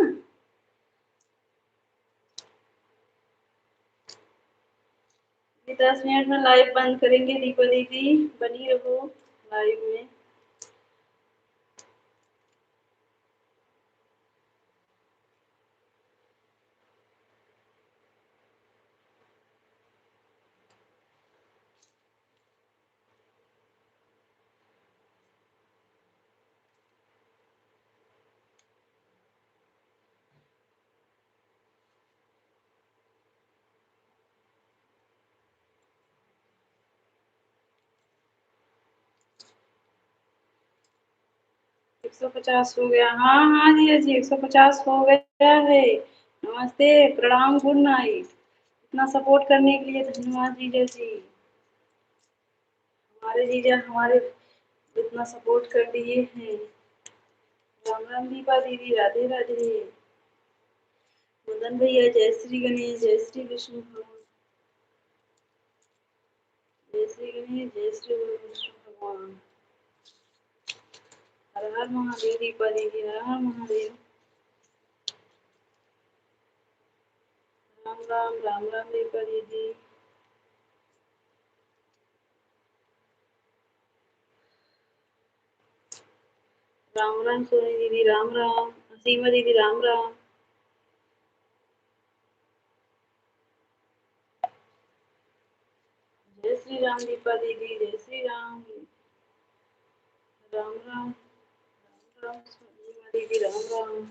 अभी 10 मिनट में लाइव बंद करेंगे। दीपा दीदी बनी रहो लाइव में। 150 हो गया। हाँ हाँ जीजा जी, 150 हो गया है। नमस्ते प्रणाम, गुड नाइट। इतना सपोर्ट करने के लिए धन्यवाद जीजा जी। हमारे जीजा हमारे इतना सपोर्ट कर दिए हैं। राम राम दीपा दीदी, राधे राधे। मदन भैया जय श्री गणेश, जय श्री विष्णु भगवान, जय श्री गणेश, जय श्री विष्णु भगवान। हर हर महादेव दीपा दीदी, हर हर महादेव। राम राम राम राम दीपा दीदी। राम राम सोनी दीदी, राम राम। सीमा दीदी, राम राम। जय श्री राम दीपा दीदी, जय श्री राम। राम राम राम राम सीमा दीदी, राम राम।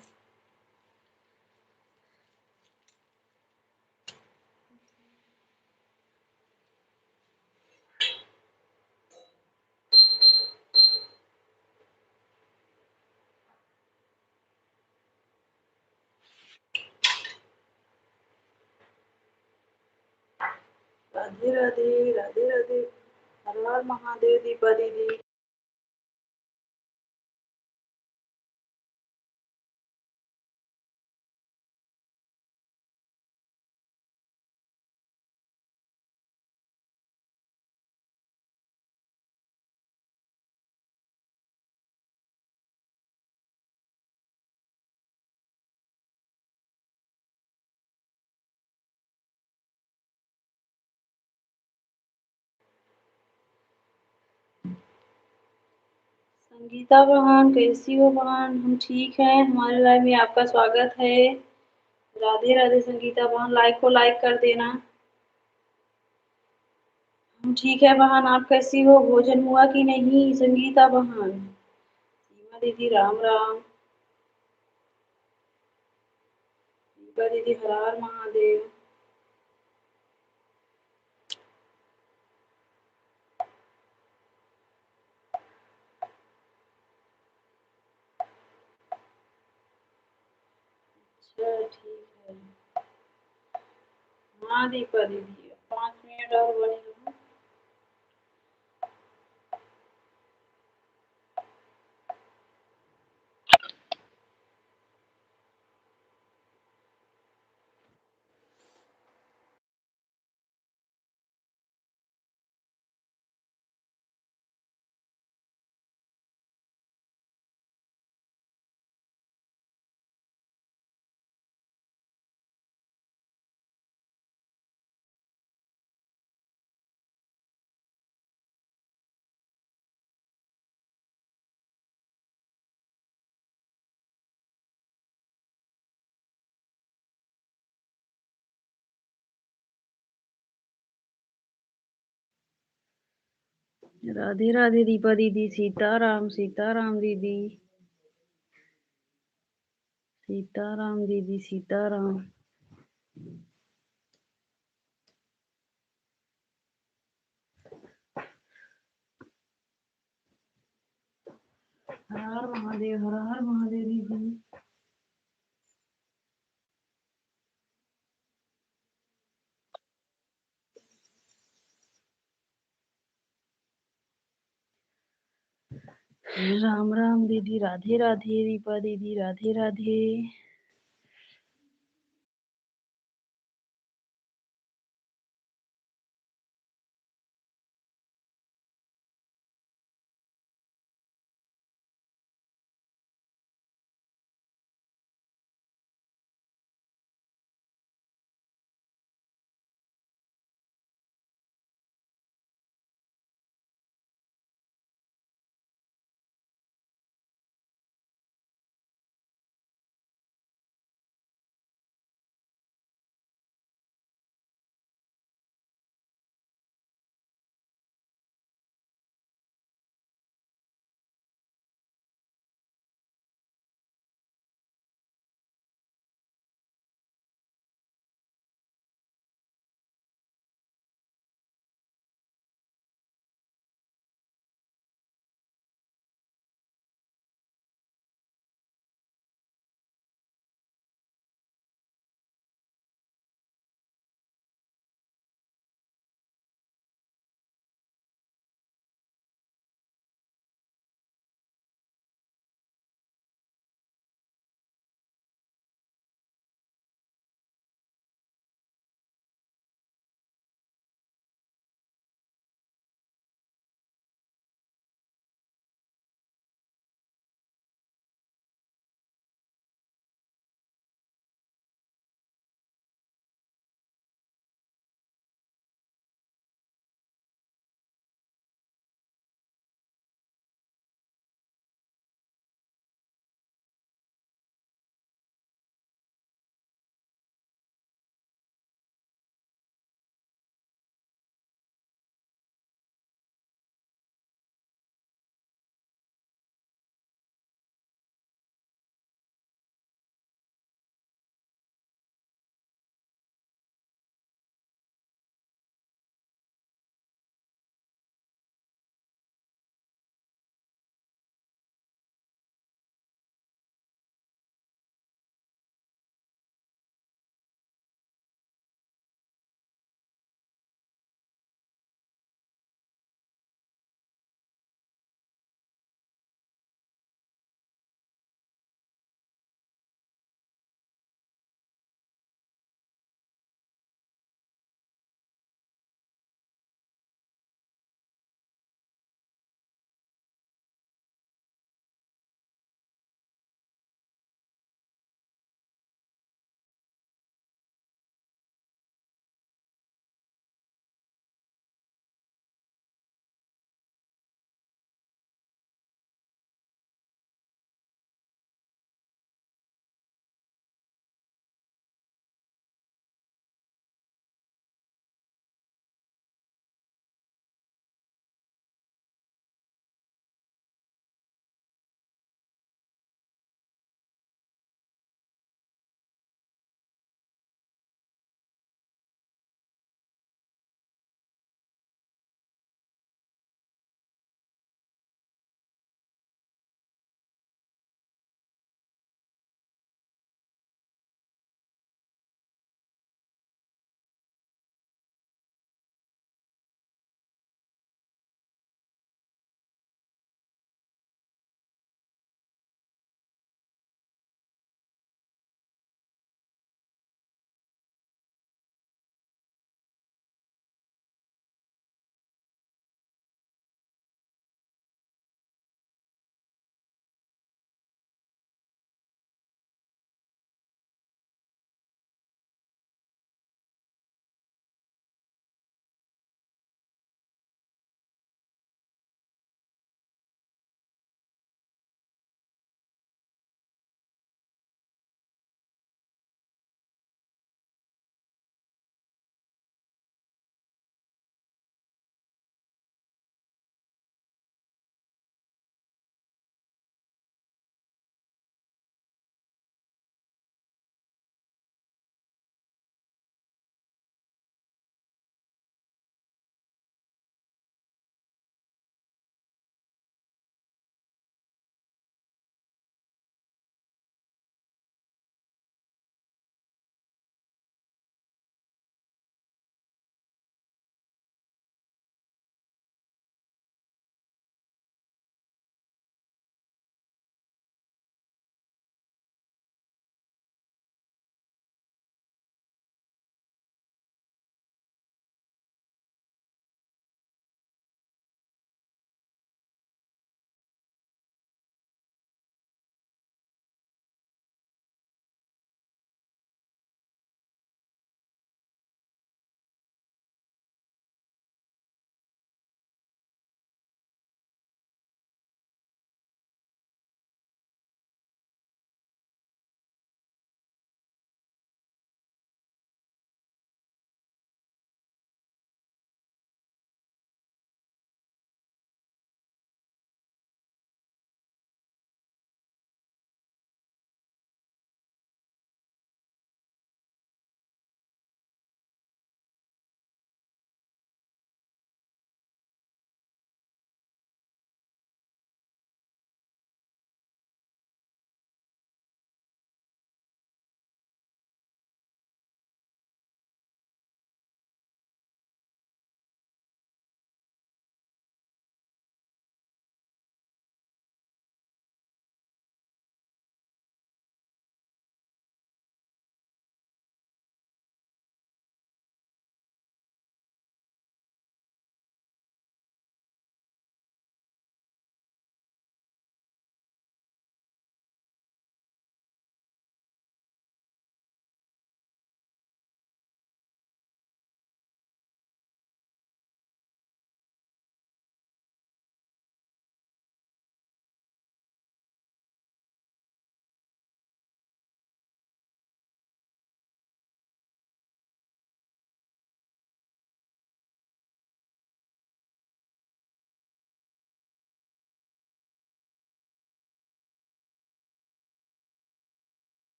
राधे राधे, राधे राधे। हर हर महादेव दीपा दीदी। संगीता बहन कैसी हो बहन? हम ठीक हैं, हमारे लाइव में आपका स्वागत है। राधे राधे संगीता बहन, लाइक को लाइक कर देना। हम ठीक है बहन, आप कैसी हो? भोजन हुआ कि नहीं संगीता बहन? सीमा दीदी, राम राम। दीपा दीदी, हर हर महादेव। अच्छा ठीक है। हाँ दीपा दीदी, 5 मिनट और बने रहो। राधे राधे दीपा दीदी, सीताराम सीताराम दीदी, सीताराम दीदी, सीताराम। हर हर महादेव, हर हर महादेव दीदी। राम राम दीदी, राधे राधे दीपा दीदी, राधे राधे।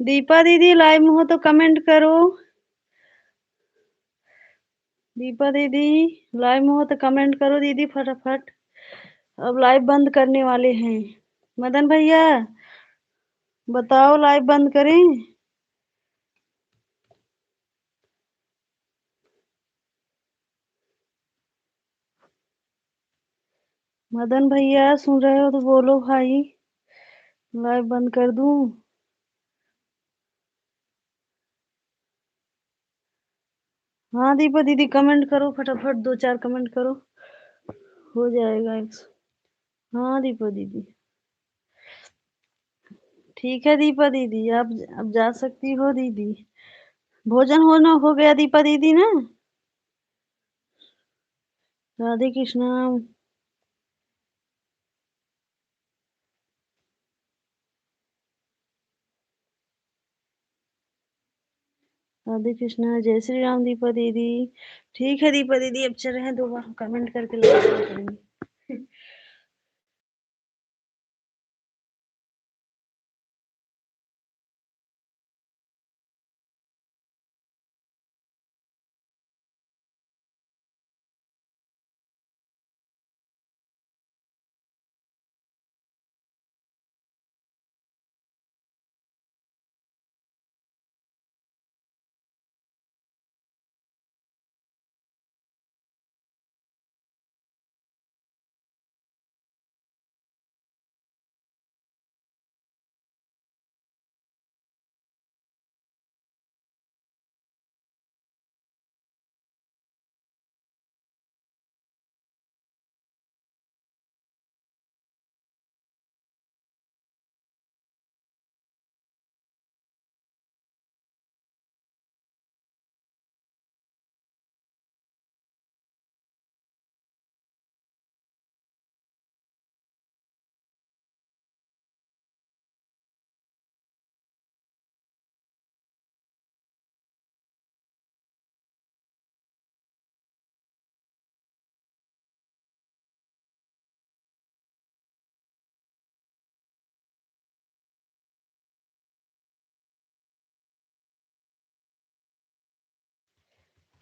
दीपा दीदी लाइव में हो तो कमेंट करो। दीपा दीदी लाइव में हो तो कमेंट करो दीदी फटाफट। अब लाइव बंद करने वाले हैं। मदन भैया बताओ लाइव बंद करें? मदन भैया सुन रहे हो तो बोलो भाई, लाइव बंद कर दूं? हाँ दीपा दीदी कमेंट करो फटाफट, 2-4 कमेंट करो, हो जाएगा। हाँ दीपा दीदी ठीक है। दीपा दीदी आप अब जा सकती हो दीदी। भोजन होना हो गया दीपा दीदी ना? राधे कृष्णा। राधे कृष्णा, जय श्री राम दीपा दीदी। ठीक है दीपा दीदी, अब चल रहे हैं, 2 बार कमेंट करके लगा करेंगे।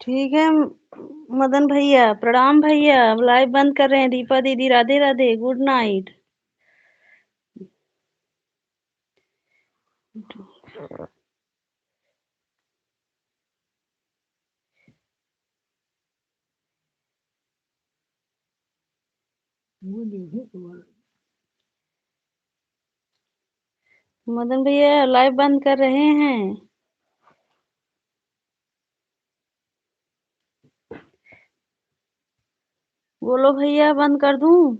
ठीक है मदन भैया, प्रणाम भैया, अब लाइव बंद कर रहे हैं। दीपा दीदी राधे राधे, गुड नाइट। मदन भैया लाइव बंद कर रहे हैं। बोलो भैया बंद कर दूं?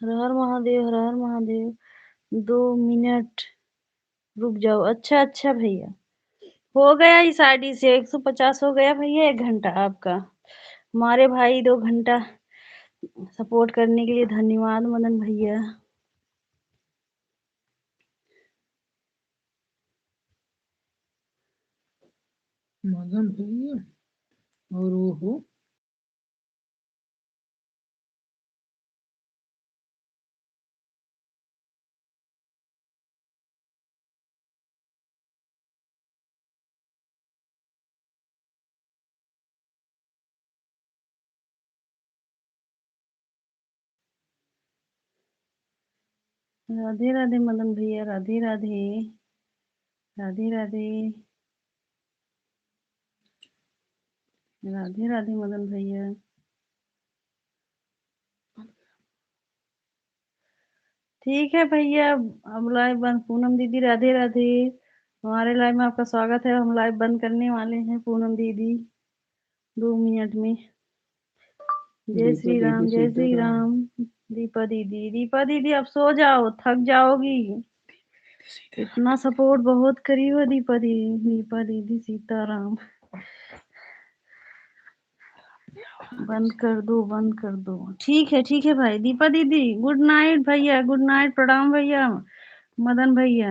हर हर महादेव, हर हर महादेव। 2 मिनट रुक जाओ। अच्छा अच्छा भैया, हो गया इस आईडी से 150 हो गया भैया। 1 घंटा आपका, हमारे भाई 2 घंटा सपोर्ट करने के लिए धन्यवाद मदन भैया। मदन भैया और वो हो राधे राधे मदन भैया, राधे राधे, राधे राधे, राधे राधे मदन भैया। ठीक है भैया, अब लाइव बंद। पूनम दीदी राधे राधे, हमारे लाइव में आपका स्वागत है। हम लाइव बंद करने वाले हैं पूनम दीदी 2 मिनट में। जय श्री राम, जय श्री राम। दीपा दीदी, दीपा दीदी अब सो जाओ, थक जाओगी। इतना सपोर्ट बहुत करी हो दीपा दीदी। दीपा दीदी सीताराम। बंद कर दो, बंद कर दो। ठीक है भाई। दीपा दीदी गुड नाइट भैया, गुड नाइट, प्रणाम भैया, मदन भैया।